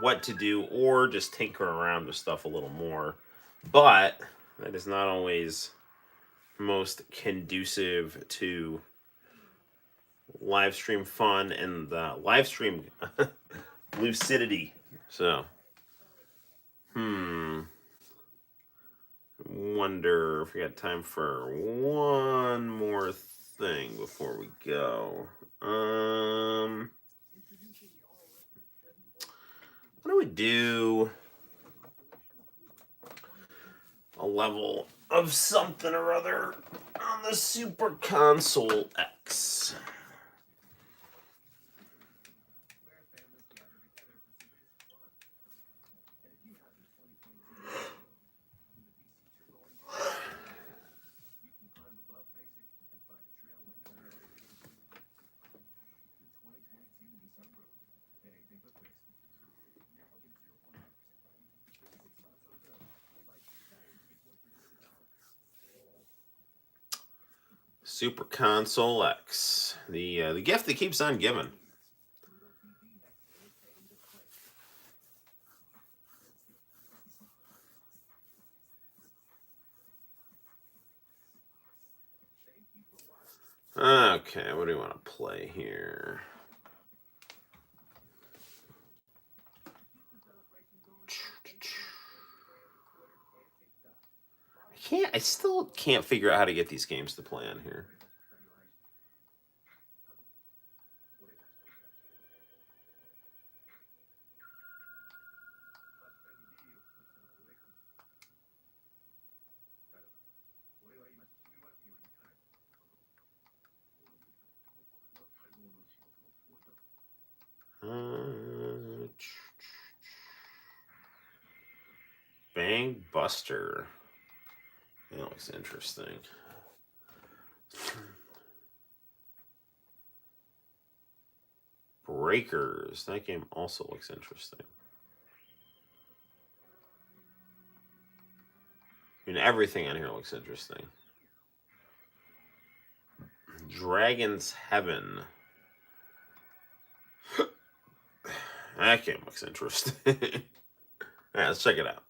what to do, or just tinker around with stuff a little more. But that is not always most conducive to live stream fun and live stream lucidity. So, wonder if we got time for one more thing before we go. What do we do? A level of something or other on the Super Console X. Super Console X, the gift that keeps on giving. Okay, what do we want to play here? I still can't figure out how to get these games to play on here. Bang Buster. That looks interesting. Breakers. That game also looks interesting. I mean, everything on here looks interesting. Dragon's Heaven. That game looks interesting. Alright, let's check it out.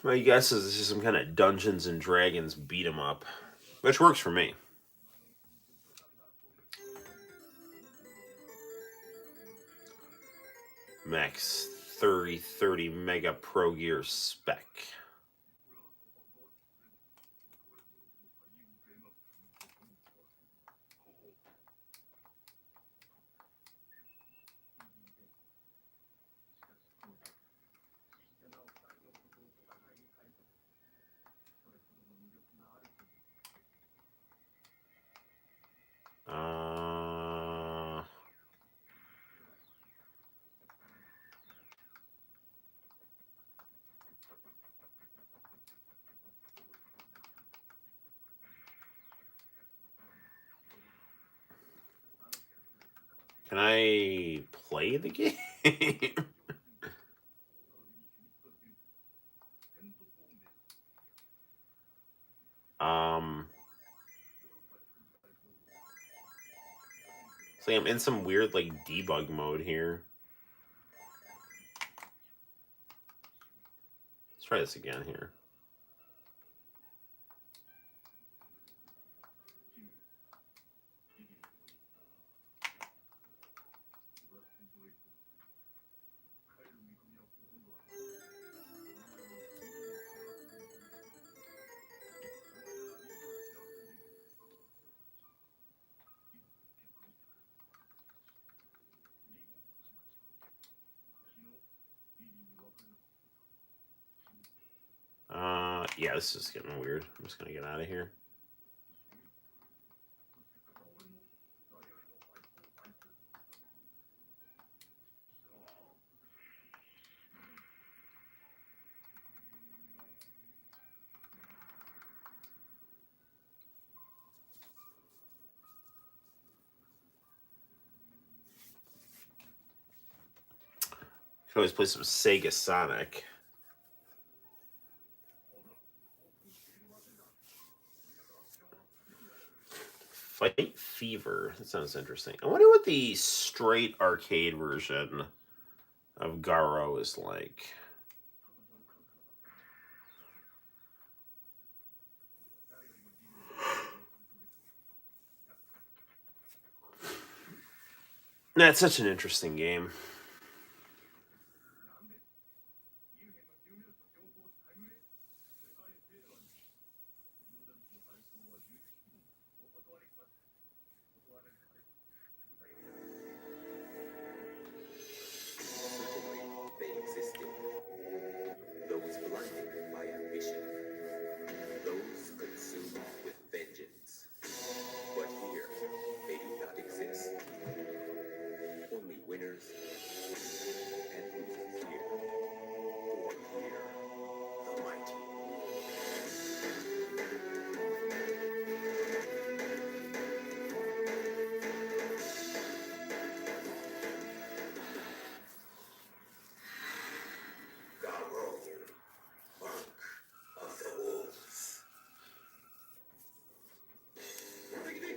My guess is this is some kind of Dungeons and Dragons beat 'em up, which works for me. Max 3030 Mega Pro Gear spec. Can I play the game? It's like I'm in some weird like debug mode here. Let's try this again here. Yeah, this is getting weird. I'm just gonna get out of here. Could always play some Sega Sonic. Fight Fever. That sounds interesting. I wonder what the straight arcade version of Garo is like. That's such an interesting game. winners and losers here. Or here, the mighty. Garo, monk of the wolves.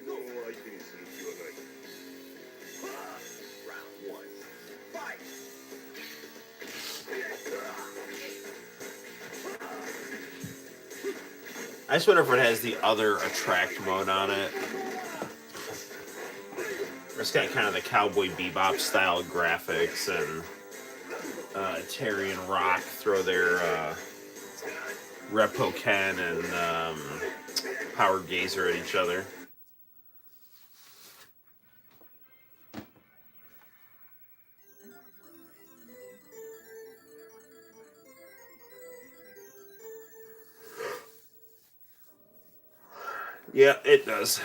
もう相手にする気はない。Round 1. Fight! I just wonder if it has the other attract mode on it. It's got kind of the Cowboy Bebop style graphics, and Terry and Rock throw their Repo Ken and Power Gazer at each other. Yeah, it does.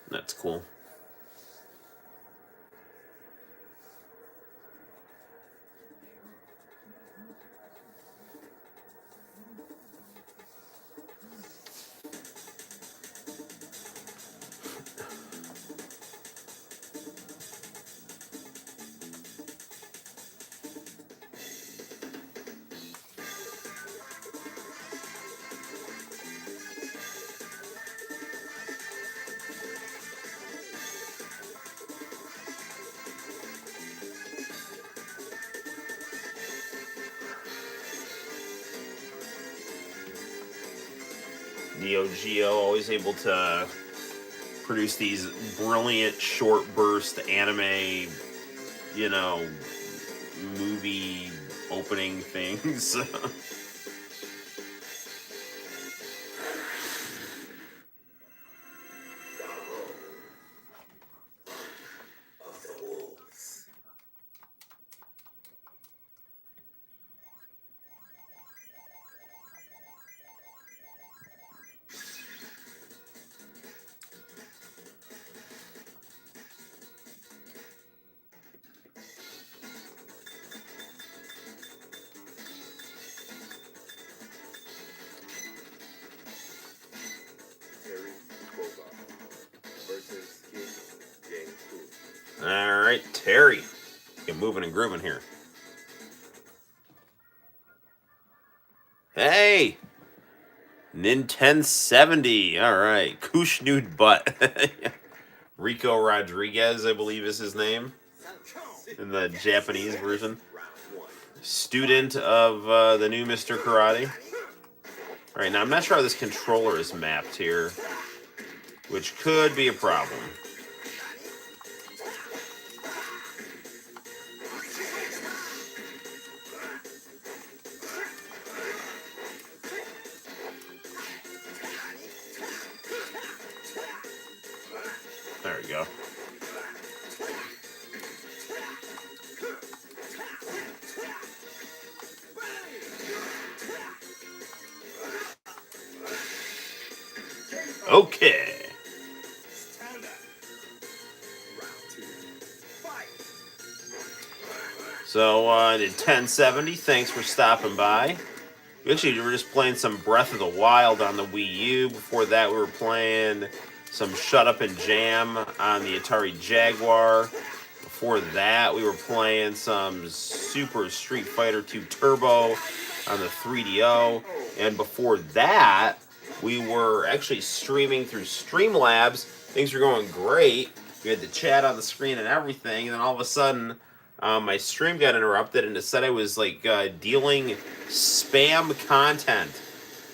That's cool. Neo Geo always able to produce these brilliant short burst anime, you know, movie opening things. Of the wolves. Terry Kova versus King James Cool. All right, Terry, get moving and grooving here. Hey, Nintendo 70. All right, Kushnude Butt. Rico Rodriguez, I believe, is his name in the Japanese version. Round 1. Student of the new Mr. Karate. All right, now I'm not sure how this controller is mapped here, which could be a problem. There we go. Okay. Stand up. Round 2. Fight! So, did 1070. Thanks for stopping by. Actually, we were just playing some Breath of the Wild on the Wii U. Before that, we were playing some Shut Up and Jam on the Atari Jaguar. Before that, we were playing some Super Street Fighter 2 Turbo on the 3DO. And before that, we were actually streaming through Streamlabs. Things were going great. We had the chat on the screen and everything. And then all of a sudden, my stream got interrupted, and it said I was like dealing spam content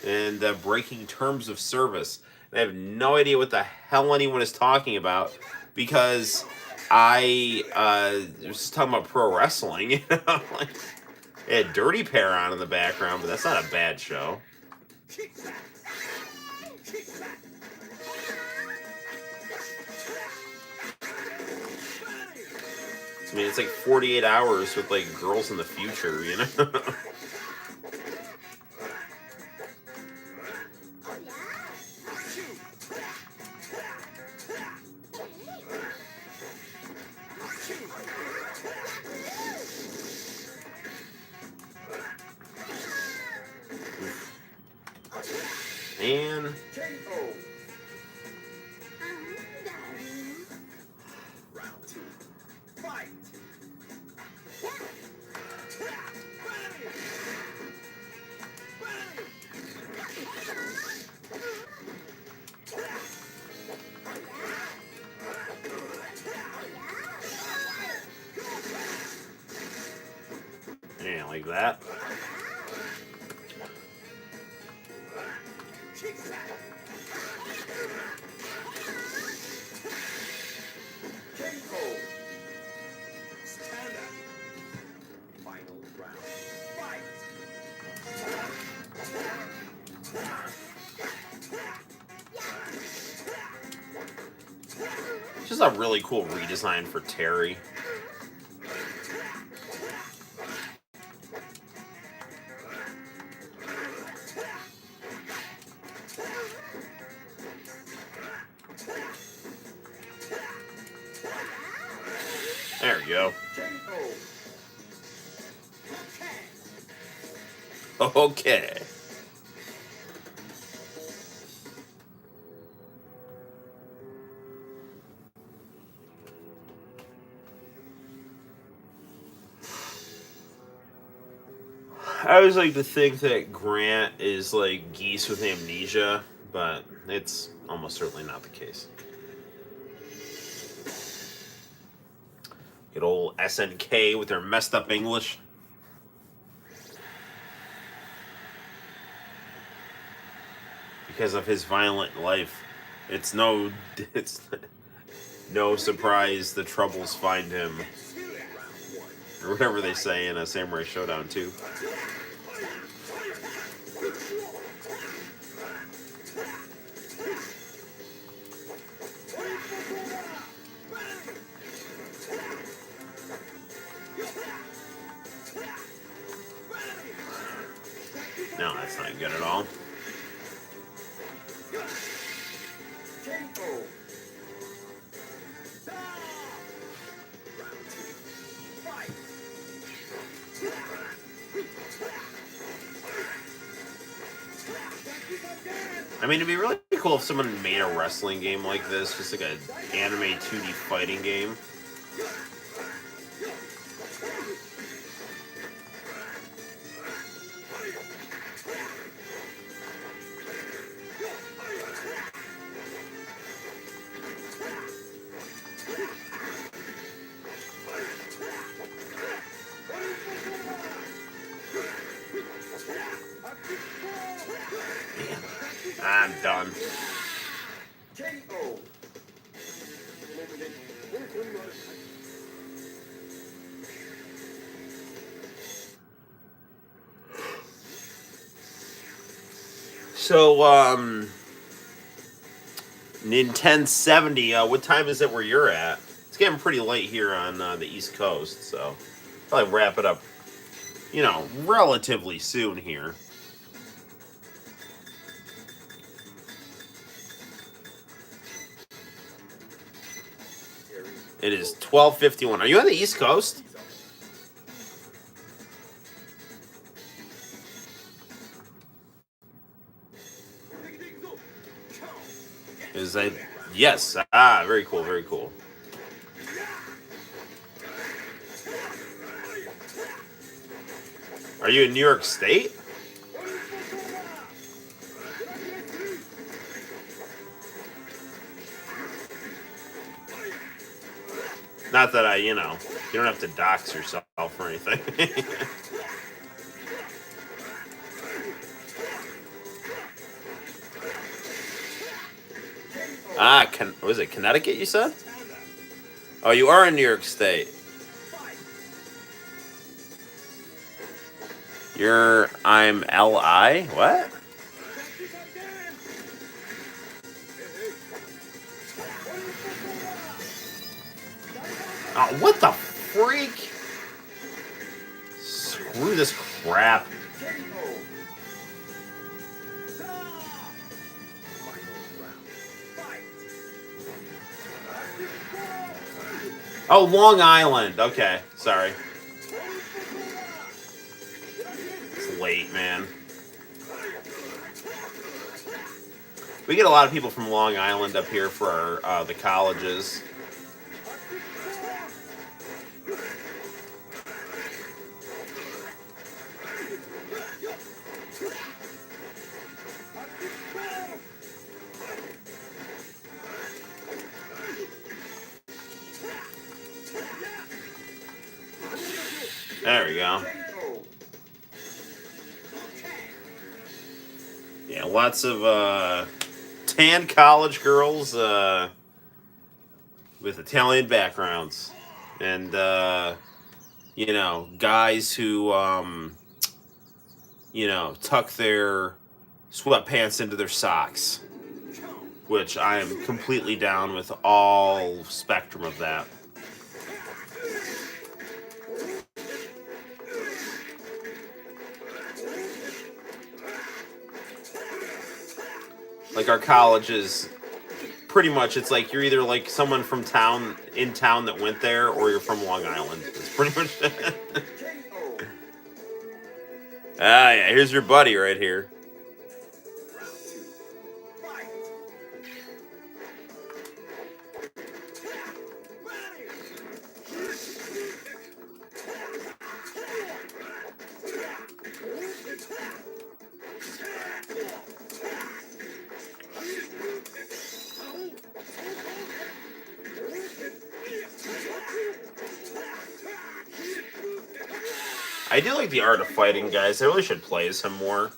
and breaking terms of service. And I have no idea what the hell anyone is talking about, because I was just talking about pro wrestling. You know, like, it had Dirty Pair on in the background, but that's not a bad show. I mean, it's like 48 hours with like girls in the future, you know? And KO. Round 2. Fight. yeah, like that. KO. Stand up. Final round. Fight. Just a really cool redesign for Terry. There you go. KO. Okay. I always like to think that Grant is like Geese with amnesia, but it's almost certainly not the case. Good old SNK with their messed up English. Because of his violent life, it's no surprise the troubles find him, or whatever they say in a Samurai Showdown 2. No, that's not good at all. KO. Fight. I mean, it'd be really cool if someone made a wrestling game like this, just like an anime 2D fighting game. Man, I'm done. KO. So, Nintendo 70, what time is it where you're at? It's getting pretty late here on the East Coast, so probably wrap it up, relatively soon here. It is 12:51. Are you on the East Coast? Is that yes? Ah, very cool, very cool. Are you in New York State? Not that you don't have to dox yourself or anything. Was it Connecticut you said? Oh, you are in New York State. I'm LI? What? Oh, what the freak? Screw this crap. Oh, Long Island. Okay, sorry. It's late, man. We get a lot of people from Long Island up here for our, the colleges. There we go. Yeah, lots of tan college girls with Italian backgrounds, and you know, guys who you know, tuck their sweatpants into their socks, which I am completely down with all spectrum of that. Like our colleges, pretty much it's like you're either like someone from town in town that went there, or you're from Long Island. It's pretty much ah, yeah, here's your buddy right here. I do like the art of fighting, guys. I really should play as him more.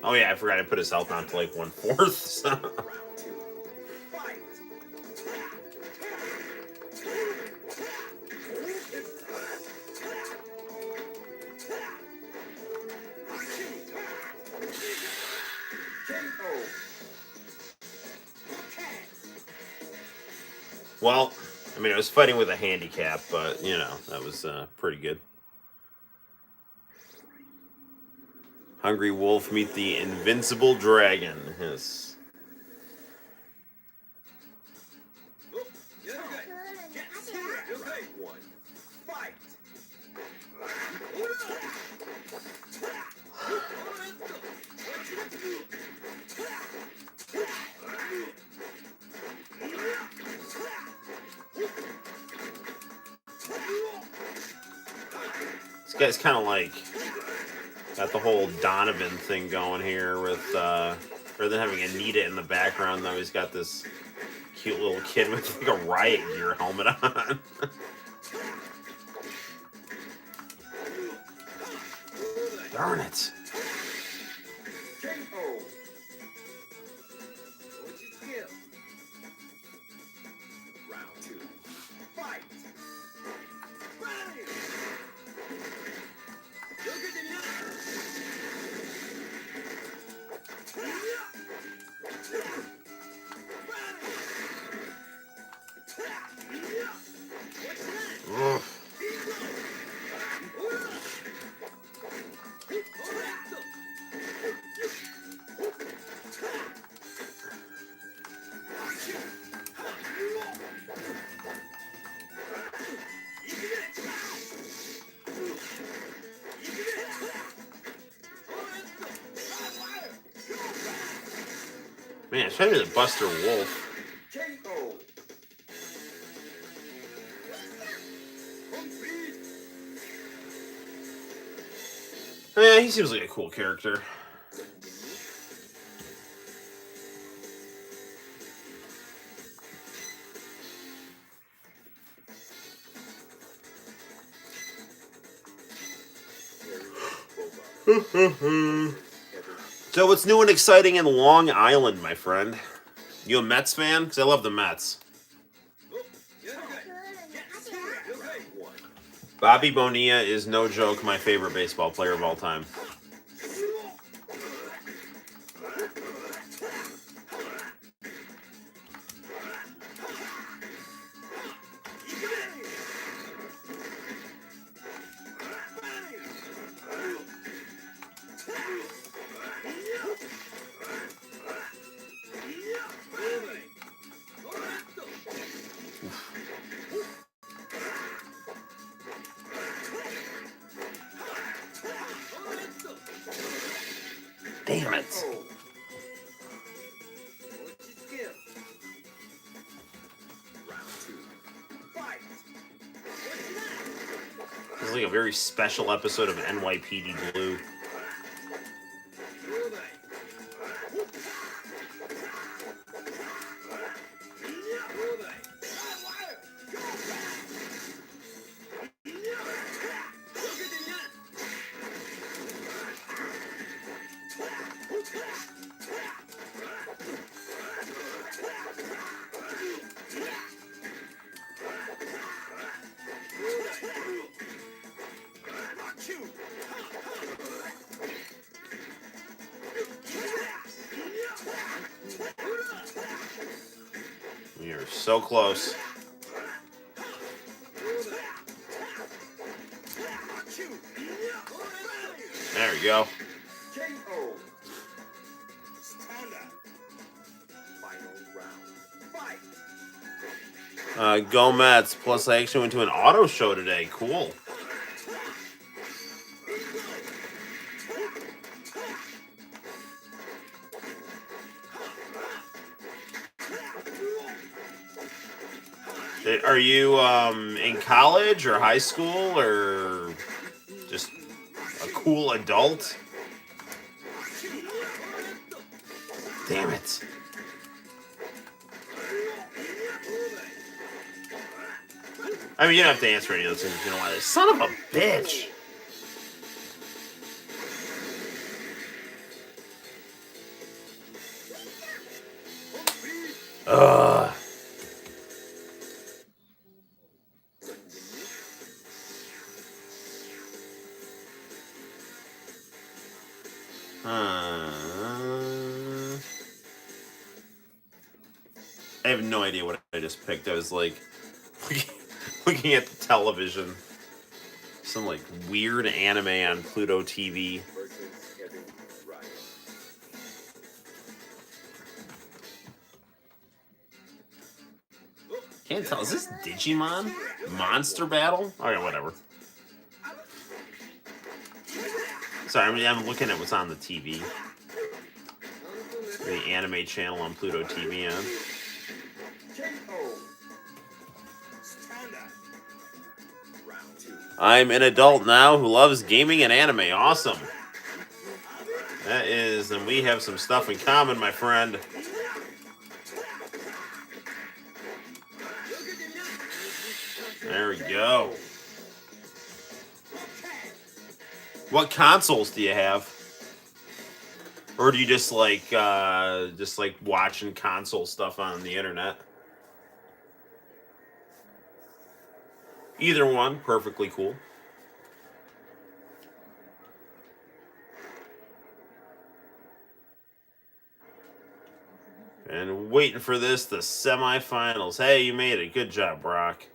Oh yeah, I forgot I put his health on to like 1/4. So. Well, I mean, I was fighting with a handicap, but you know that was pretty good. Hungry wolf meet the invincible dragon. Yes. This guy's kind of like got the whole Donovan thing going here with rather than having Anita in the background, though he's got this cute little kid with like a riot gear helmet on. Darn it. Ugh. Man, it's trying to be the Buster Wolf. Yeah, he seems like a cool character. So what's new and exciting in Long Island, my friend? You a Mets fan? Because I love the Mets. Bobby Bonilla is no joke my favorite baseball player of all time. Damn it. This is like a very special episode of NYPD Blue. We are so close. There we go. Go Mets. Plus, I actually went to an auto show today. Cool. Are you in college or high school or just a cool adult? Damn it. I mean, you don't have to answer any of those things if you don't want to. Son of a bitch. Ugh. I have no idea what I just picked. I was like looking at the television. Some like weird anime on Pluto TV. Can't tell. Is this Digimon? Monster Battle? Okay, whatever. Sorry, I mean, I'm looking at what's on the TV. The anime channel on Pluto TV on. I'm an adult now who loves gaming and anime. Awesome. That is, and we have some stuff in common, my friend. There we go. What consoles do you have? Or do you just like watching console stuff on the internet? Either one, perfectly cool. And waiting for this, the semifinals. Hey, you made it. Good job, Brock.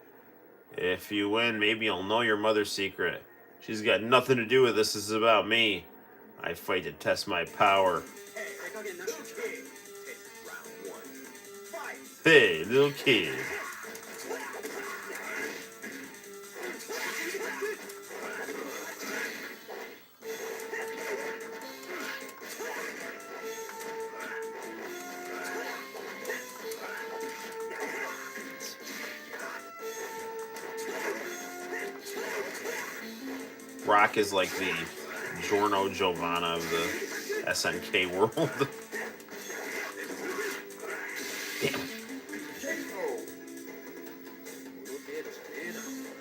If you win, maybe you'll know your mother's secret. She's got nothing to do with this. This is about me. I fight to test my power. Hey, little kid. Brock is like the Giorno Giovanna of the SNK world.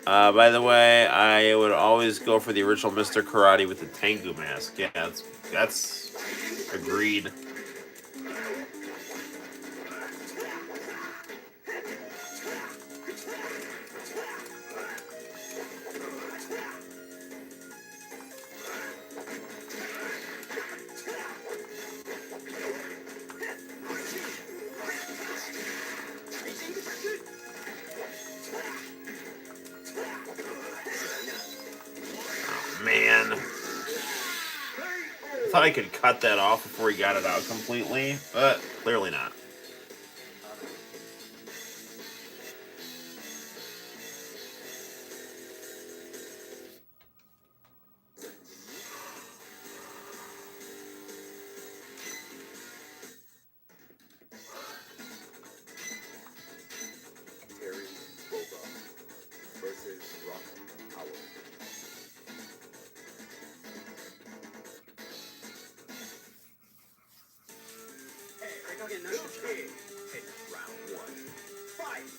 By the way, I would always go for the original Mr. Karate with the Tengu mask. Yeah, that's Agreed. Man. I thought I could cut that off before he got it out completely, but clearly not. Versus Rock Power. Round one. Fight!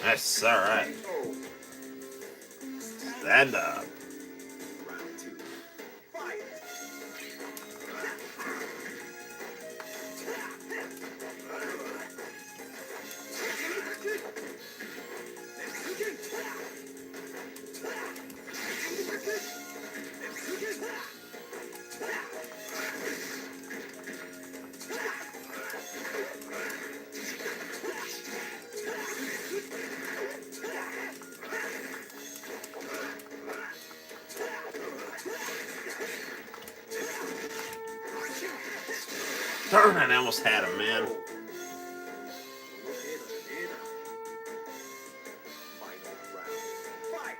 That's alright. Stand up. Round two. Fight! Darn, I almost had him, man. Final round. Fight!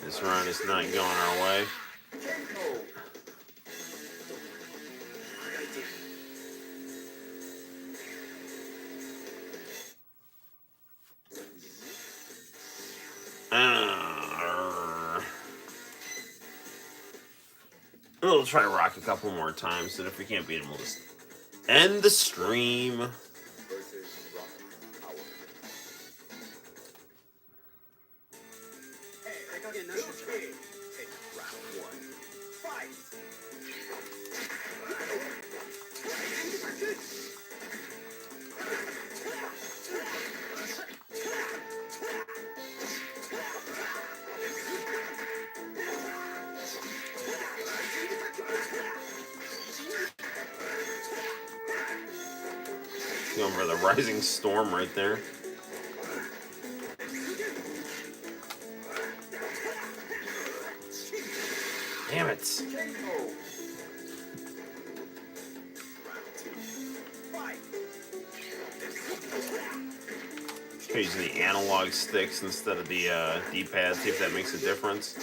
This run is not going our way. We'll try to rock a couple more times, and if we can't beat him, we'll just end the stream. Versus Rock Power. Round one. Fight! Going for the Rising Storm right there. Damn it. Using the analog sticks instead of the D-pad, see if that makes a difference.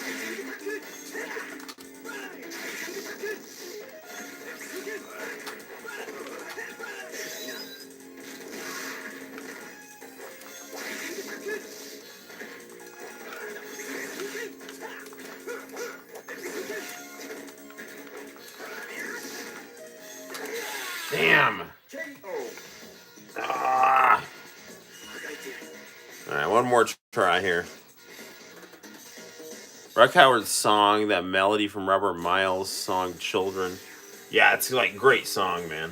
Damn! Ah! Alright, one more try here. Ruck Howard's song, that melody from Robert Miles' song Children. Yeah, it's like great song, man.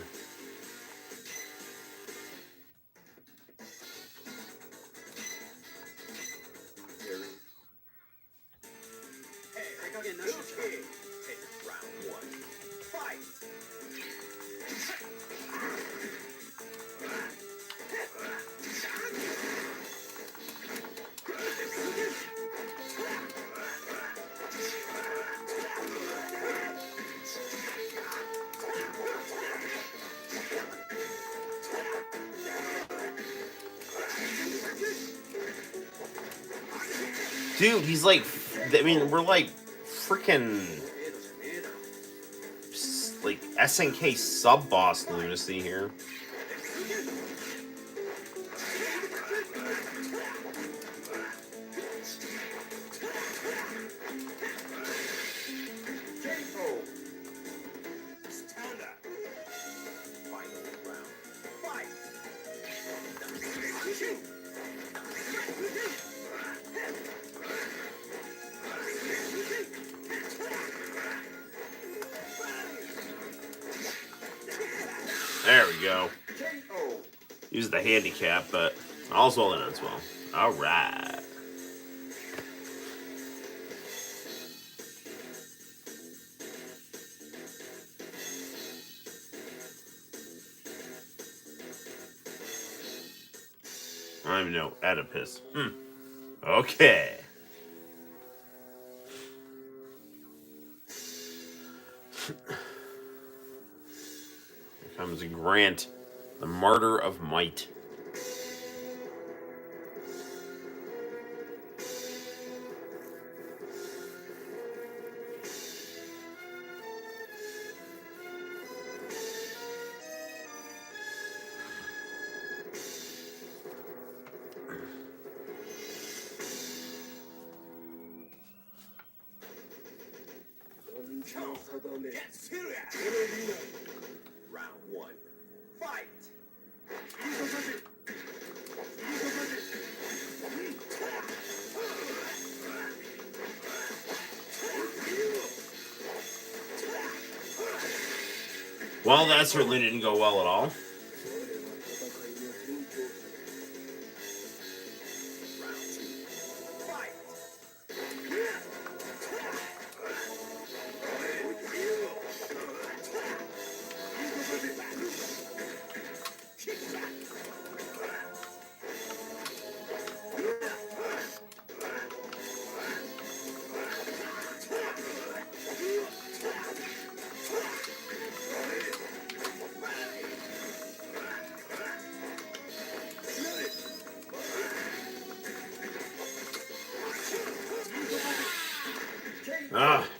Round one. Fight! Dude, he's like, I mean, we're like freaking like SNK sub boss lunacy here. There we go. Use the handicap, but all's well that ends well. All right. I don't even know. Oedipus. Okay. Here comes Grant, the Martyr of Might. Get serious! Round one. Fight! Well, that certainly didn't go well at all.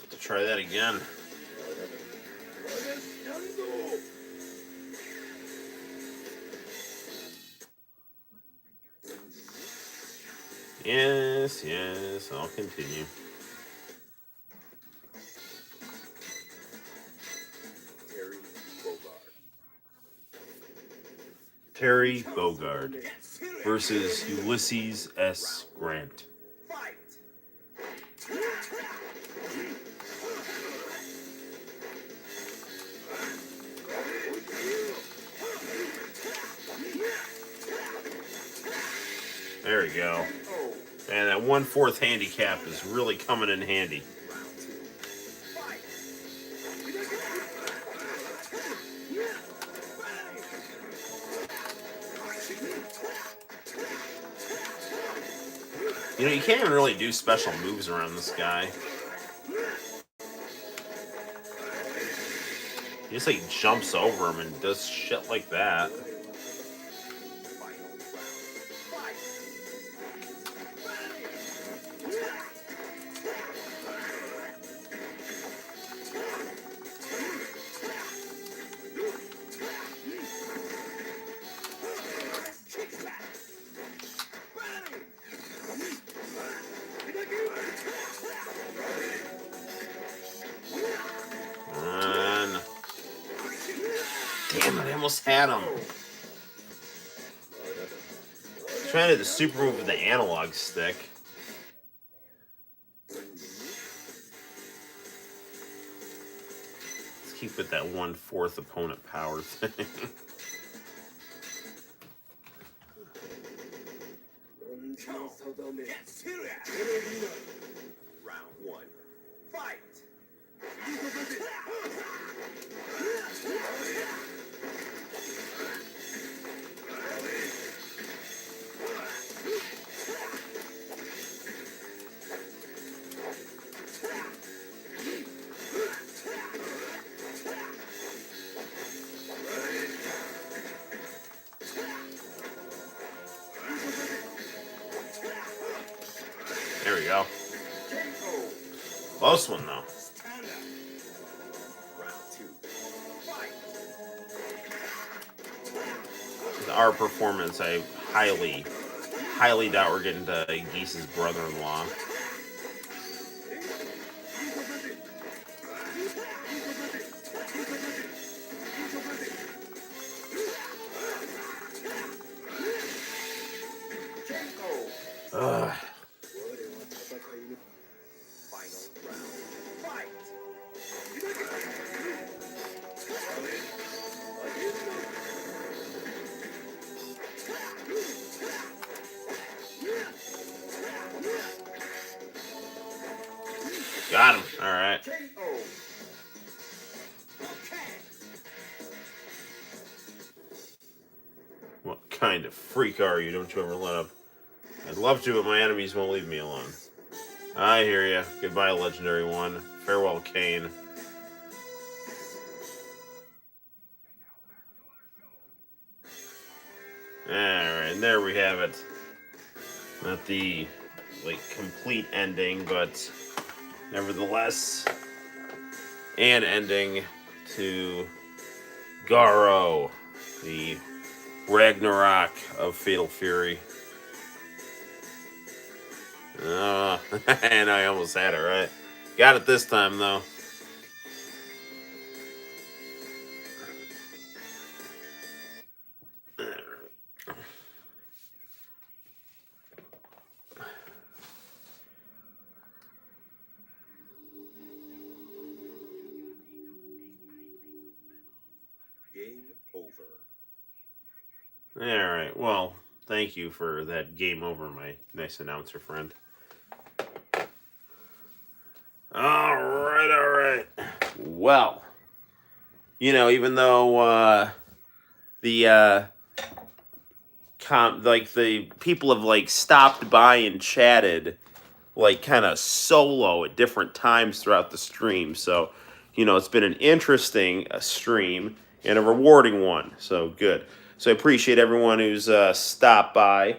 To try that again. Yes, I'll continue. Terry Bogard versus Ulysses S. Grant. There we go. And that 1/4 handicap is really coming in handy. You know, you can't even really do special moves around this guy. He just like jumps over him and does shit like that. Damn it, I almost had him. Trying to do the super move with the analog stick. Let's keep with that 1/4 opponent power thing. Get serious! Round one. Fight! There we go. Close one, though. Our performance, I highly doubt we're getting to Geese's brother-in-law. Ugh. Got him. All right. What kind of freak are you? Don't you ever let up. I'd love to, but my enemies won't leave me alone. I hear ya. Goodbye, Legendary One. Farewell, Kane. Alright, and there we have it. Not the, complete ending, but nevertheless, an ending to Garo, the Ragnarok of Fatal Fury. And I almost had it right. Got it this time, though. Game over. Alright, well, thank you for that game over, my nice announcer friend. Alright. Well, even though the people have stopped by and chatted kind of solo at different times throughout the stream, so it's been an interesting stream and a rewarding one, so good. So I appreciate everyone who's stopped by.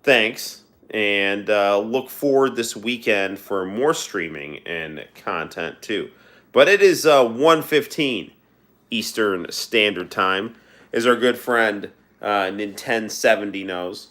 Thanks. And look forward this weekend for more streaming and content, too. But it is 1:15 Eastern Standard Time, as our good friend Nintendo70 knows.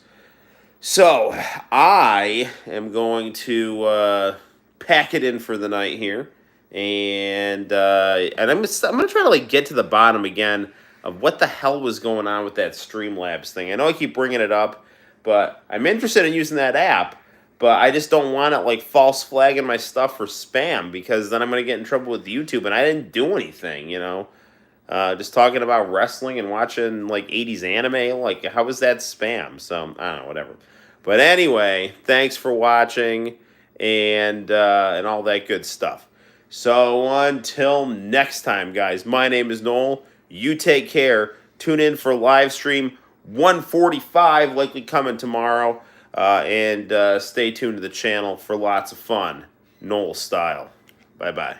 So, I am going to pack it in for the night here. And I'm going to try to get to the bottom again of what the hell was going on with that Streamlabs thing. I know I keep bringing it up, but I'm interested in using that app, but I just don't want it false flagging my stuff for spam, because then I'm going to get in trouble with YouTube, and I didn't do anything, just talking about wrestling and watching 80s anime. How is that spam? So, I don't know, whatever. But anyway, thanks for watching and all that good stuff. So until next time, guys, my name is Noel. You take care. Tune in for live stream 145, likely coming tomorrow. And stay tuned to the channel for lots of fun, Noel style. Bye-bye.